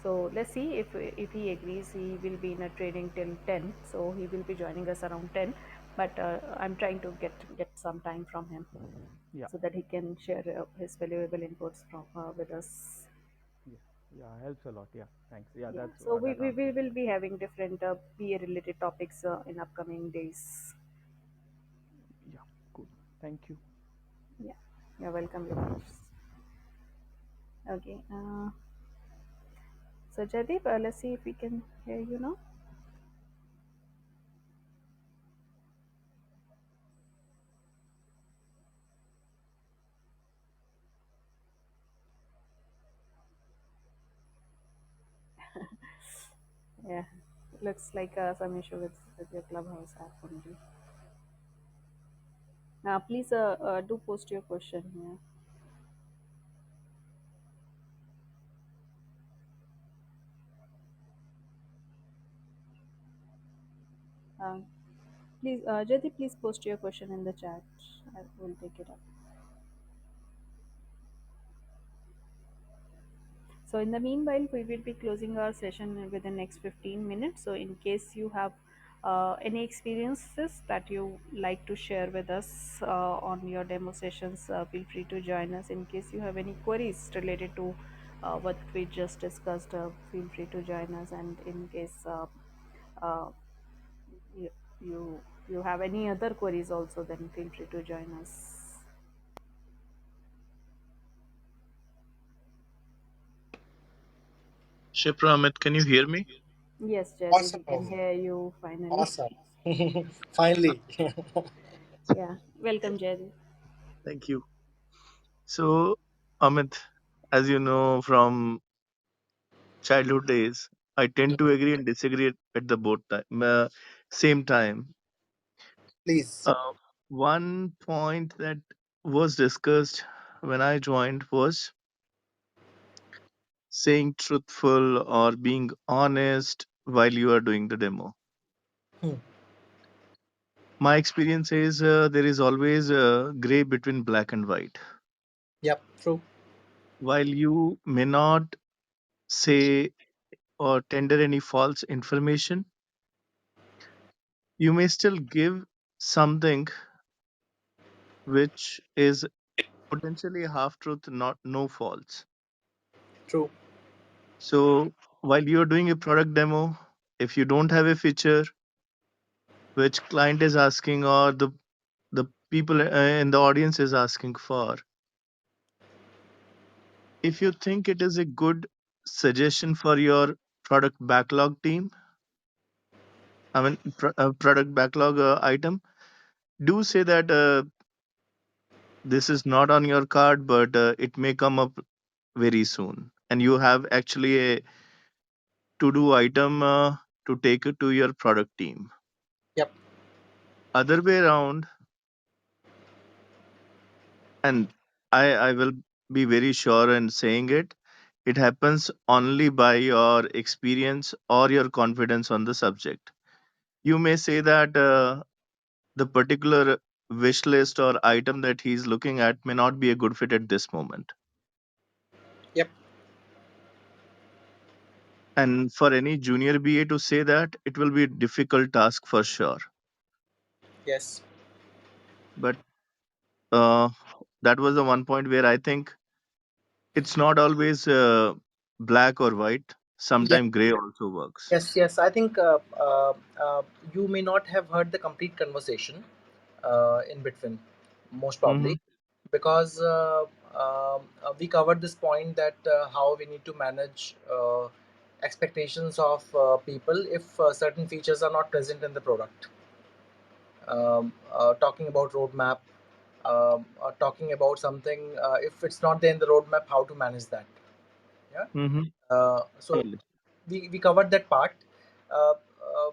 So let's see if he agrees. He will be in a training till 10, so he will be joining us around 10. But I'm trying to get some time from him Yeah. so that he can share his valuable inputs from with us. Yeah. Yeah. Helps a lot. Yeah. Thanks. Yeah. Yeah. That's So that we answers. will be having different PA related topics in upcoming days. Yeah. Cool. Thank you. Yeah. You're welcome, Yogesh. Okay. So Jaideep, let's see if we can hear you now. Yeah. Looks like some issue with your clubhouse app only. Please do post your question here. Uh, please, Jyoti, please post your question in the chat. I will take it up. So in the meanwhile, we will be closing our session within next 15 minutes. So in case you have any experiences that you like to share with us on your demo sessions, feel free to join us. In case you have any queries related to what we just discussed, feel free to join us. And in case uh, you, you you have any other queries also, then feel free to join us. Shipra Amit, can you hear me? Yes, Jyoti, we can Awesome. hear you finally. Awesome. Finally. Yeah, welcome, Jyoti. Thank you. So, Amit, as you know from childhood days, I tend to agree and disagree at the both time, same time. Please. Uh, One point that was discussed when I joined was saying truthful or being honest while you are doing the demo. Hmm. My experience is there is always a gray between black and white. Yep, true. While you may not say or tender any false information, you may still give something which is potentially a half truth, not no false. True. So while you're doing a product demo, if you don't have a feature which client is asking or the people in the audience is asking for, if you think it is a good suggestion for your product backlog team, product backlog item, do say that this is not on your card, but it may come up very soon. And you have actually a to do item to take it to your product team. Yep. Other way around, and I will be very sure in saying it, it happens only by your experience or your confidence on the subject. You may say that the particular wish list or item that he's looking at may not be a good fit at this moment. Yep. And for any junior BA to say that, it will be a difficult task for sure. Yes. But uh, that was the one point where I think it's not always black or white. Yes. Sometimes gray also works. Yes. Yes. I think you may not have heard the complete conversation in between, most Hmm. probably, because we covered this point that how we need to manage expectations of people if certain features are not present in the product. Talking about roadmap, talking about something if it's not there in the roadmap, how to manage that. Yeah. Hmm. So we covered that part. Uh, uh,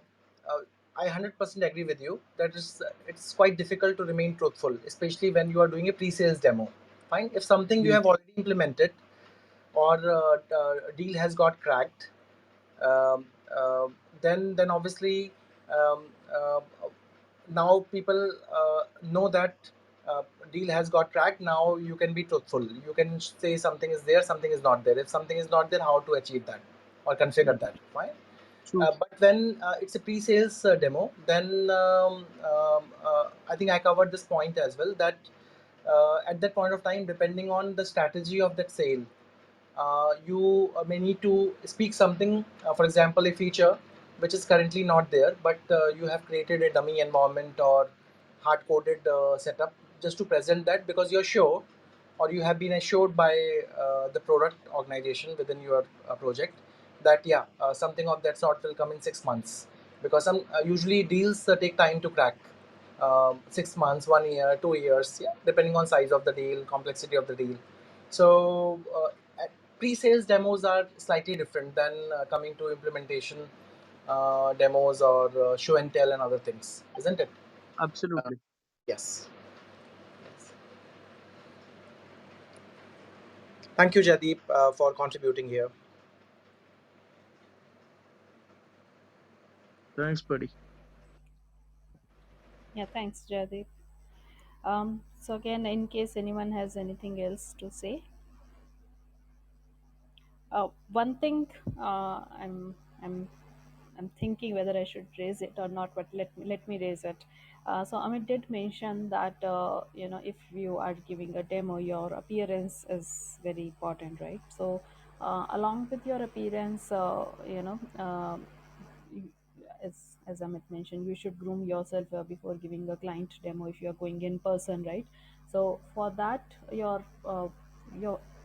uh, I 100% agree with you that it's quite difficult to remain truthful, especially when you are doing a pre-sales demo. Fine, if something you Yes. have already implemented or deal has got cracked, um, uh, then obviously um, uh, now people know that deal has got cracked. Now you can be truthful. You can say something is there, something is not there. If something is not there, how to achieve that? or configure that. Fine. True. But when it's a pre-sales demo, then I think I covered this point as well, that at that point of time, depending on the strategy of that sale, you may need to speak something, for example, a feature which is currently not there, but you have created a dummy environment or hard coded setup just to present that, because you're sure, or you have been assured by the product organization within your project, that yeah, something of that sort will come in 6 months, because some usually deals take time to crack. 6 months, 1 year, 2 years, yeah, depending on size of the deal, complexity of the deal. So pre-sales demos are slightly different than coming to implementation demos or show and tell and other things, isn't it? Uh, Absolutely. yes. Thank you, Jadeep, for contributing here. Thanks, buddy. Yeah, thanks, Jaydeep. So again, in case anyone has anything else to say, one thing I'm I'm thinking whether I should raise it or not, but let me raise it. So Amit did mention that if you are giving a demo, your appearance is very important, right? So along with your appearance, you- as Amit mentioned, you should groom yourself before giving a client demo if you are going in person, right? So for that, your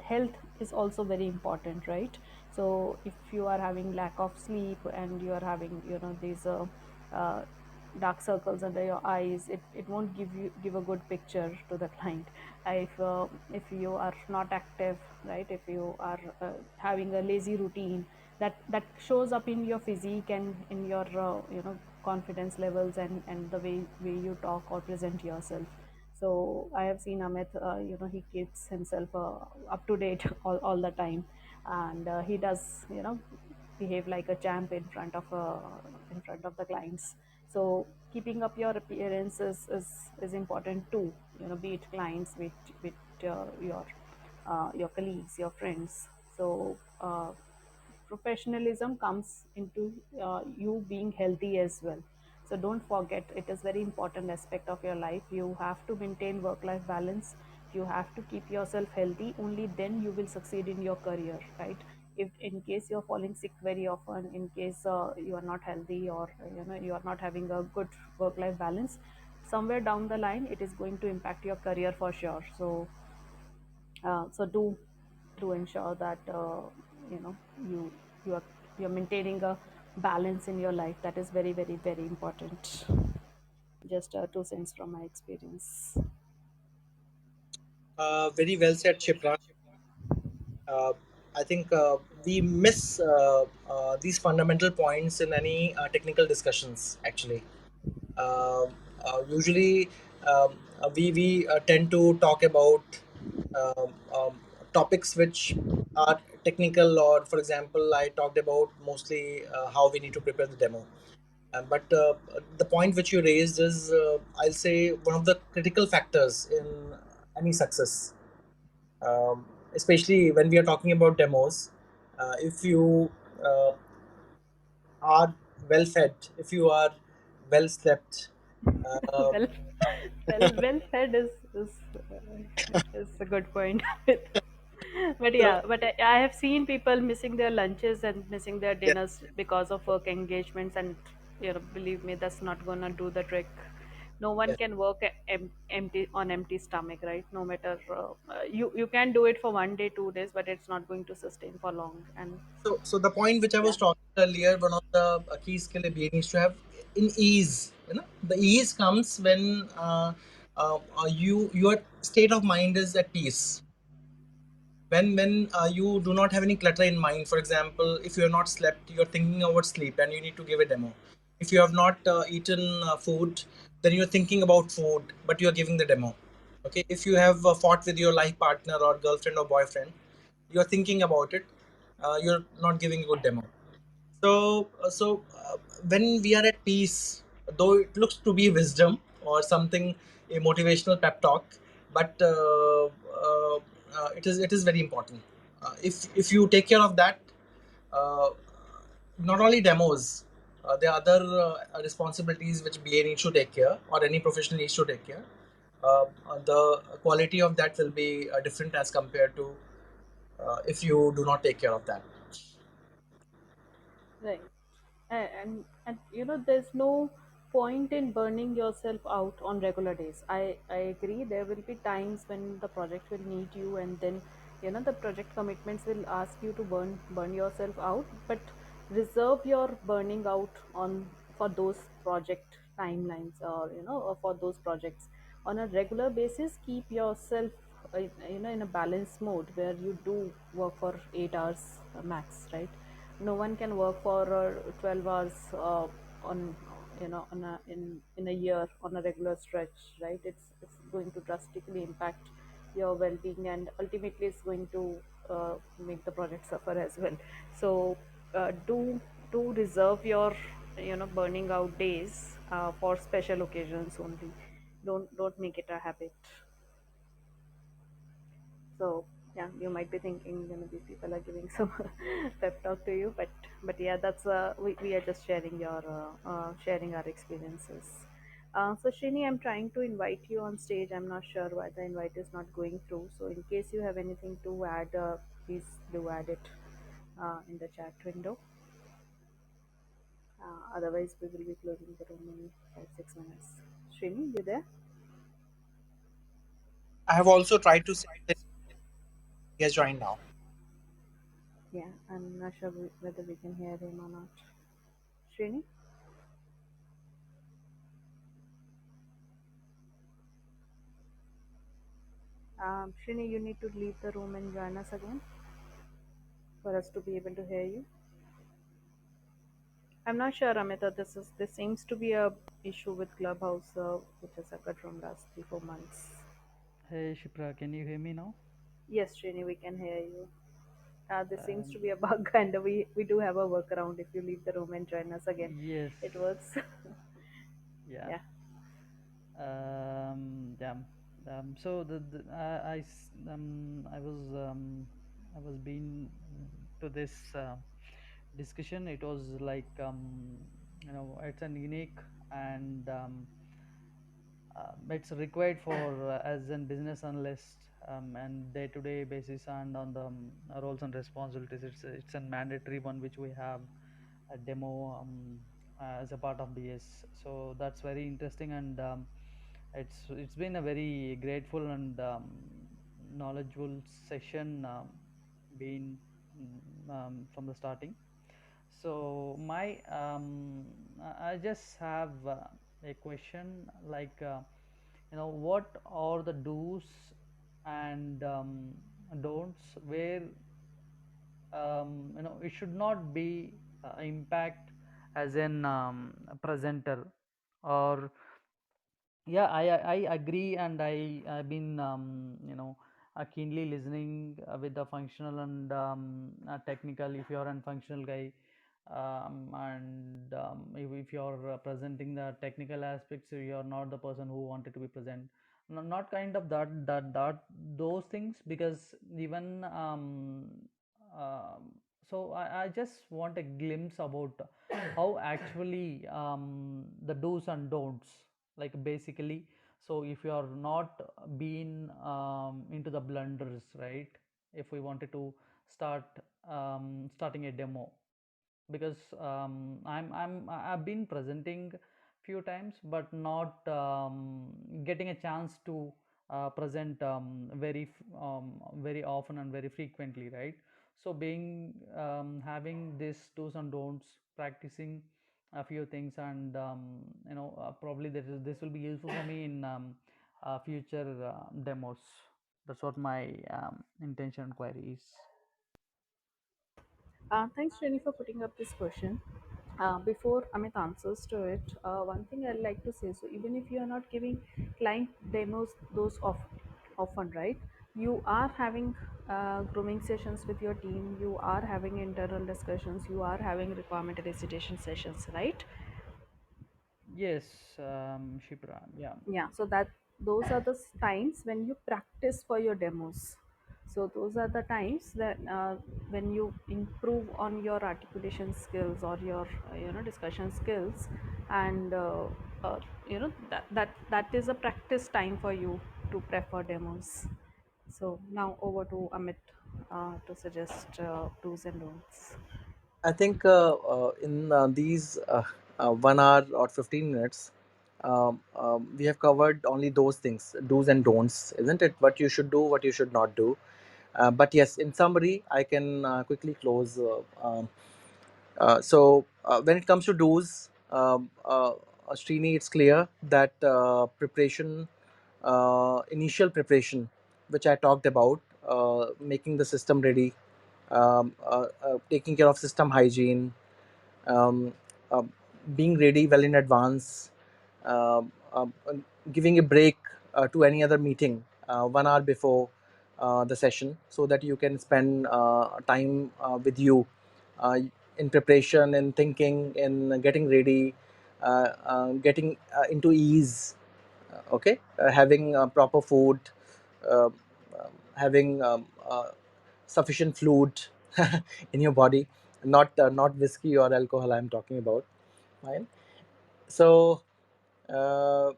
health is also very important, right? So if you are having lack of sleep and you are having these uh, dark circles under your eyes, it won't give a good picture to the client. If you are not active, right, if you are having a lazy routine, that shows up in your physique and in your confidence levels and the way you talk or present yourself. So I have seen Amit, he keeps himself up to date all the time, and he does behave like a champ in front of the clients. So keeping up your appearance is important too. Be it clients, with your colleagues, your friends. So professionalism comes into you being healthy as well. So don't forget, it is very important aspect of your life. You have to maintain work life balance. You have to keep yourself healthy. Only then you will succeed in your career, right? If in case you're falling sick very often, in case you are not healthy, or you are not having a good work life balance, somewhere down the line it is going to impact your career for sure. So do ensure that you know you you are you're maintaining a balance in your life. That is very, very, very important. Just 2 cents from my experience. Very well said, Shipra. uh, I think we miss these fundamental points in any technical discussions. Actually, uh, usually we tend to talk about um, um, topics which are technical, or for example, I talked about mostly how we need to prepare the demo. But the point which you raised is, I'll say, one of the critical factors in any success, especially when we are talking about demos. If you uh, are well fed, if you are well slept, uh, well, well said is a good point. But so, yeah, but I have seen people missing their lunches and missing their yes, dinners because of work engagements, and believe me, that's not gonna do the trick. No one yes. can work empty on empty stomach, right? No matter you can do it for 1 day, 2 days, but it's not going to sustain for long. And So the point which I was yeah, talking earlier, one of the key skill a BA needs to have in ease. The ease comes when your state of mind is at peace. When you do not have any clutter in mind. For example, if you are not slept, you're thinking about sleep and you need to give a demo. If you have not eaten food, then you're thinking about food, but you're giving the demo. Okay, if you have fought with your life partner or girlfriend or boyfriend, you're thinking about it, you're not giving a good demo. So when we are at peace, though it looks to be wisdom or something, a motivational pep talk, but it is very important. If you take care of that, uh, not only demos, there are other responsibilities which BA needs to take care, or any professional needs to take care. The quality of that will be different as compared to if you do not take care of that. Right. And you know, there's no point in burning yourself out on regular days. I agree, there will be times when the project will need you, and then you know the project commitments will ask you to burn yourself out, but reserve your burning out on for those project timelines, or you know, or for those projects on a regular basis. Keep yourself you know, in a balanced mode where you do work for 8 hours max, right? No one can work for 12 hours on, you know, on in a year on a regular stretch, right? It's going to drastically impact your well-being, and ultimately it's going to make the project suffer as well. So do reserve your, you know, burning out days for special occasions only. Don't make it a habit. So yeah, you might be thinking, you know, these people are giving some pep talk to you, but yeah, that's we are just sharing your sharing our experiences. So Shrini, I'm trying to invite you on stage. I'm not sure why the invite is not going through. So in case you have anything to add, please do add it in the chat window. Otherwise, we will be closing the room in 5 6 minutes. Shrini, you there? I have also tried to send that he has joined now. Yeah, I'm not sure whether we can hear him or not. Shrini. Shrini, you need to leave the room and join us again for us to be able to hear you. I'm not sure, Amita. This seems to be a issue with Clubhouse, which has occurred from last 3 4 months. Hey Shipra, can you hear me now? Yes, Shrini, we can hear you. This seems Um, to be a bug, and we do have a workaround. If you leave the room and join us again, yes, it works. yeah. Yeah. Yeah. So I was being to this discussion. It was like it's an unique and it's required for as a business analyst and day-to-day basis and on the roles and responsibilities. It's a mandatory one which we have a demo as a part of BS. So that's very interesting, and it's been a very grateful and knowledgeable session, been from the starting. So my I just have a question like what are the do's and don'ts where it should not be impact as an presenter, or yeah, I agree, and I've been keenly listening with the functional and technical. If you're a functional guy, and if you're presenting the technical aspects, so you're not the person who wanted to be present. No, not kind of that those things, because even so I just want a glimpse about how actually the do's and don'ts, like basically. So if you are not been into the blunders, right? If we wanted to start starting a demo, because I've been presenting few times but not getting a chance to present very often and very frequently, right? So being having this do's and don'ts, practicing a few things, and probably this will be useful for me in future demos. That's what my intention and query is. Thanks, Shrini, for putting up this question. Before Amit answers to it, one thing I'd like to say, so even if you are not giving client demos those often, right? You are having grooming sessions with your team, you are having internal discussions, you are having requirement elicitation sessions, right? Yes, Shipra. Yeah. Yeah, so that those are the times when you practice for your demos. So those are the times that when you improve on your articulation skills or your discussion skills, and uh, that is a practice time for you to prefer demos. So now over to Amit to suggest do's and don'ts. I think in these 1 hour or 15 minutes, we have covered only those things, do's and don'ts, isn't it? What you should do, what you should not do. But yes, in summary, I can quickly close. When it comes to do's, Srini, it's clear that preparation, initial preparation, which I talked about, making the system ready, taking care of system hygiene, um, uh, being ready well in advance, giving a break to any other meeting 1 hour before the session, so that you can spend time with you uh, in preparation, in thinking, in getting ready, getting into ease. Okay, having proper food, uh, having sufficient fluid in your body, not whiskey or alcohol I'm talking about. Fine. So uh,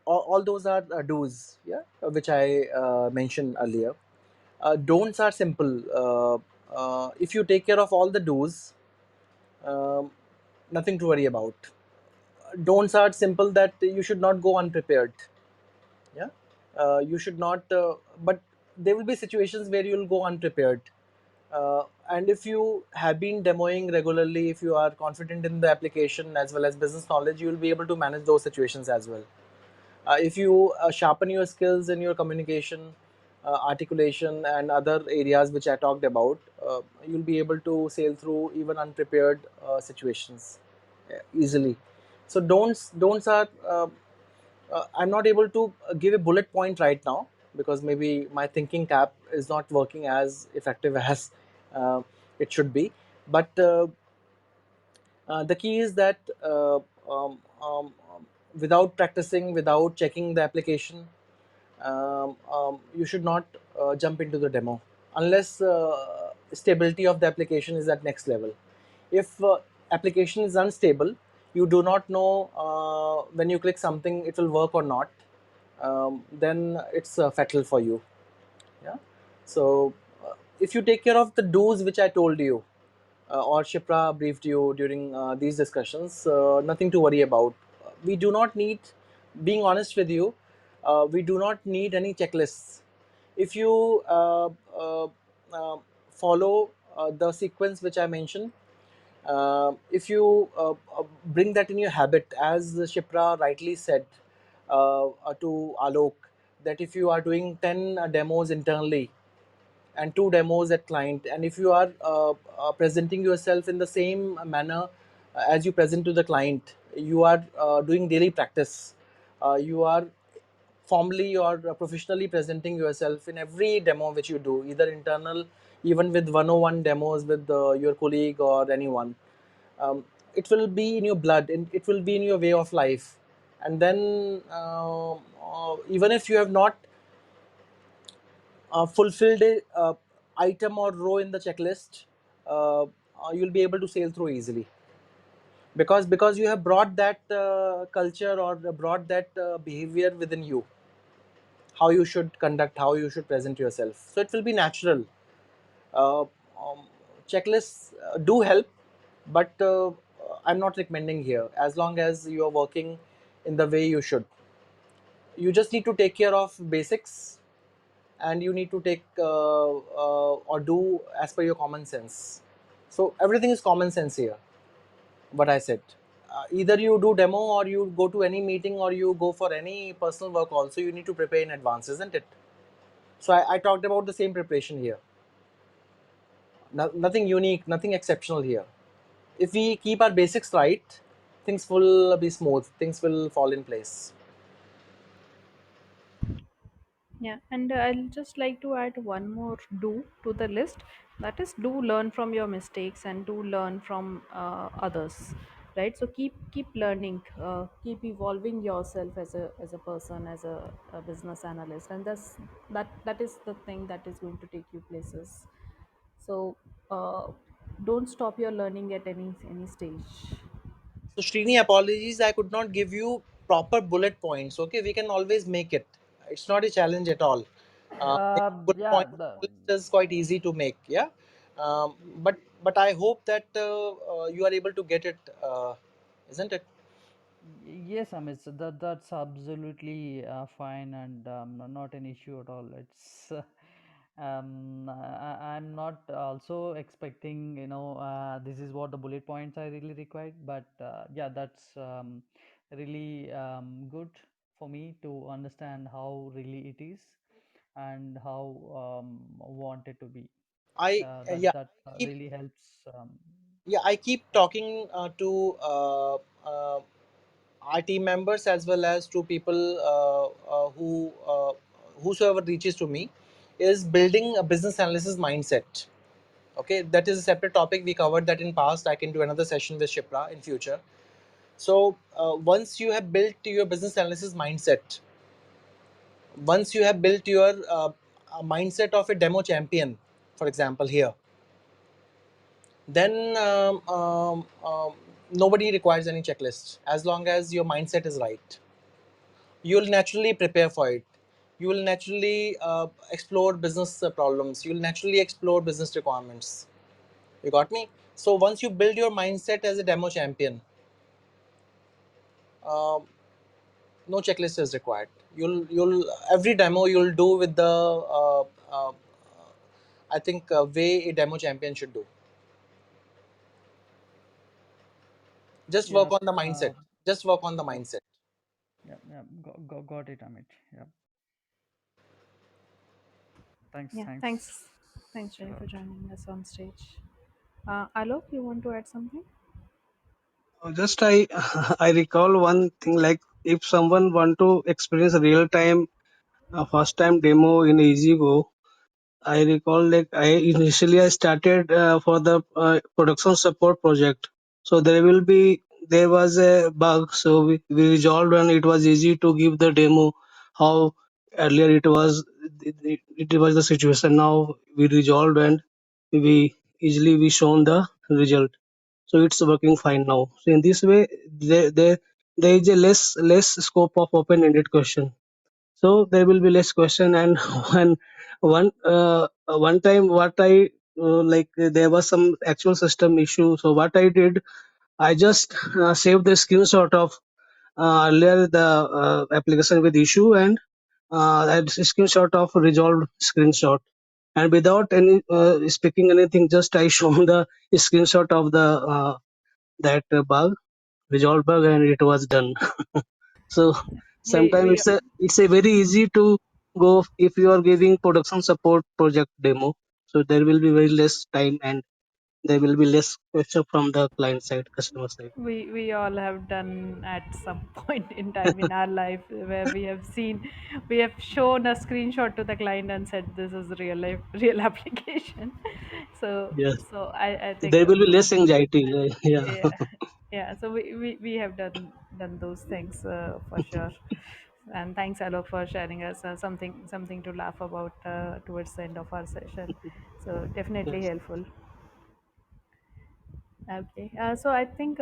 all those are do's, yeah, which I mentioned earlier. Don'ts are simple. If you take care of all the do's, um, nothing to worry about. Don'ts are simple, that you should not go unprepared. Yeah, you should not. But there will be situations where you will go unprepared. And if you have been demoing regularly, if you are confident in the application as well as business knowledge, you will be able to manage those situations as well. If you sharpen your skills in your communication, articulation, and other areas which I talked about, you'll be able to sail through even unprepared situations easily. So don'ts are. I'm not able to give a bullet point right now, because maybe my thinking cap is not working as effective as uh, it should be. But the key is that without practicing, without checking the application, you should not jump into the demo unless stability of the application is at next level. If application is unstable, you do not know when you click something it will work or not, then it's fatal for you. Yeah. So if you take care of the do's which I told you, or Shipra briefed you during these discussions, nothing to worry about. We do not need, being honest with you, we do not need any checklists. If you uh, follow the sequence which I mentioned, if you bring that in your habit, as Shipra rightly said to Alok, that if you are doing 10 demos internally and 2 demos at client, and if you are presenting yourself in the same manner as you present to the client, you are doing daily practice, you are formally or professionally presenting yourself in every demo which you do, either internal, even with 101 demos with your colleague or anyone. It will be in your blood and it will be in your way of life. And then even if you have not fulfilled a item or row in the checklist, you'll be able to sail through easily, because you have brought that culture or brought that behavior within you, how you should conduct, how you should present yourself, so it will be natural. uh, um, Checklists do help, but I'm not recommending here. As long as you are working in the way you should, you just need to take care of basics, and you need to take or do as per your common sense. So everything is common sense here, what I said. Either you do demo or you go to any meeting or you go for any personal work also, you need to prepare in advance, isn't it? So I talked about the same preparation here. Nothing unique, nothing exceptional here. If we keep our basics right, things will be smooth, things will fall in place. Yeah, and I'll just like to add one more do to the list. That is, do learn from your mistakes and do learn from others, right? So keep learning, keep evolving yourself as a person, as a business analyst, and that is the thing that is going to take you places. So don't stop your learning at any stage. So Srini, apologies, I could not give you proper bullet points. Okay, we can always make it. It's not a challenge at all. Bullet Yeah, point list is quite easy to make. Yeah, but I hope that you are able to get it, isn't it? yes, Amit, so that's absolutely fine, and not an issue at all. It's I'm not also expecting, this is what the bullet points I really required, but yeah, that's really good for me to understand how really it is and how want it to be. I That yeah, that keep really helps. yeah, I keep talking to our team members as well as to people who whosoever reaches to me, is building a business analysis mindset. Okay, that is a separate topic. We covered that in past. I can do another session with Shipra in future. So once you have built your business analysis mindset, once you have built your mindset of a demo champion, for example here, then nobody requires any checklists as long as your mindset is right. You'll naturally prepare for it. You will naturally explore business problems. You'll naturally explore business requirements. You got me? So once you build your mindset as a demo champion, uh, no checklist is required. You'll every demo you'll do with the I think way a demo champion should do. Just work Yep. on the mindset. Just work on the Yep. mindset. Yep. Yep. Got it, Amit. Yep. Thanks. Yeah, Thanks thanks a Jenny for lot. joining us on stage. Alok, you want to add something? Just I I recall one thing, like if someone want to experience real time first time demo in EasyGo, I recall like I started for the production support project. So there was a bug, so we resolved and it was easy to give the demo. How earlier it was the situation. Now we resolved and we shown the result. So it's working fine now. So in this way, there is a less scope of open ended question, so there will be less question. And one one time what I there was some actual system issue, so what I did, I just saved the screenshot of earlier the application with issue, and that screenshot of resolved screenshot, and without any speaking anything, just I shown the screenshot of the that bug, resolved bug, and it was done. So we sometimes we it's a very easy to go if you are giving production support project demo. So there will be very less time and there will be less question from the client side, customer side. we all have done at some point in time in our life where we have seen, we have shown a screenshot to the client and said this is real life real application. so Yes, so I think there will be less anxiety. Yeah. yeah, yeah, so we have done those things for sure. And thanks Alok for sharing us something to laugh about towards the end of our session. So definitely Yes. helpful. Okay, so I think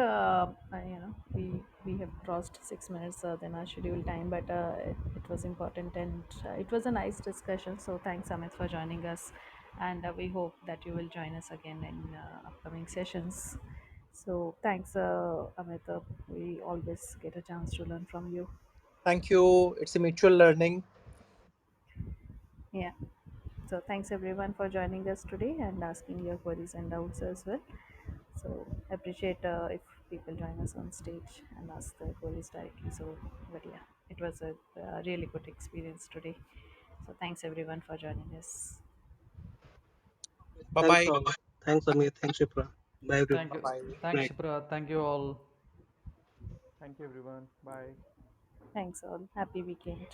we have crossed 6 minutes than our scheduled time, but it was important and it was a nice discussion. So thanks, Amit, for joining us, and we hope that you will join us again in upcoming sessions. So thanks, Amit. We always get a chance to learn from you. Thank you. It's a mutual learning. Yeah. So thanks everyone for joining us today and asking your queries and doubts as well. So appreciate if people join us on stage and ask their queries directly. So, but yeah, it was a really good experience today. So thanks everyone for joining us. Bye Thanks bye. all. Thanks Amit. Thanks Shipra. Bye everyone. Thank Bye you. bye. Night. Thanks, Shipra. Thank you all. Thank you, everyone. Bye. Thanks all. Happy weekend.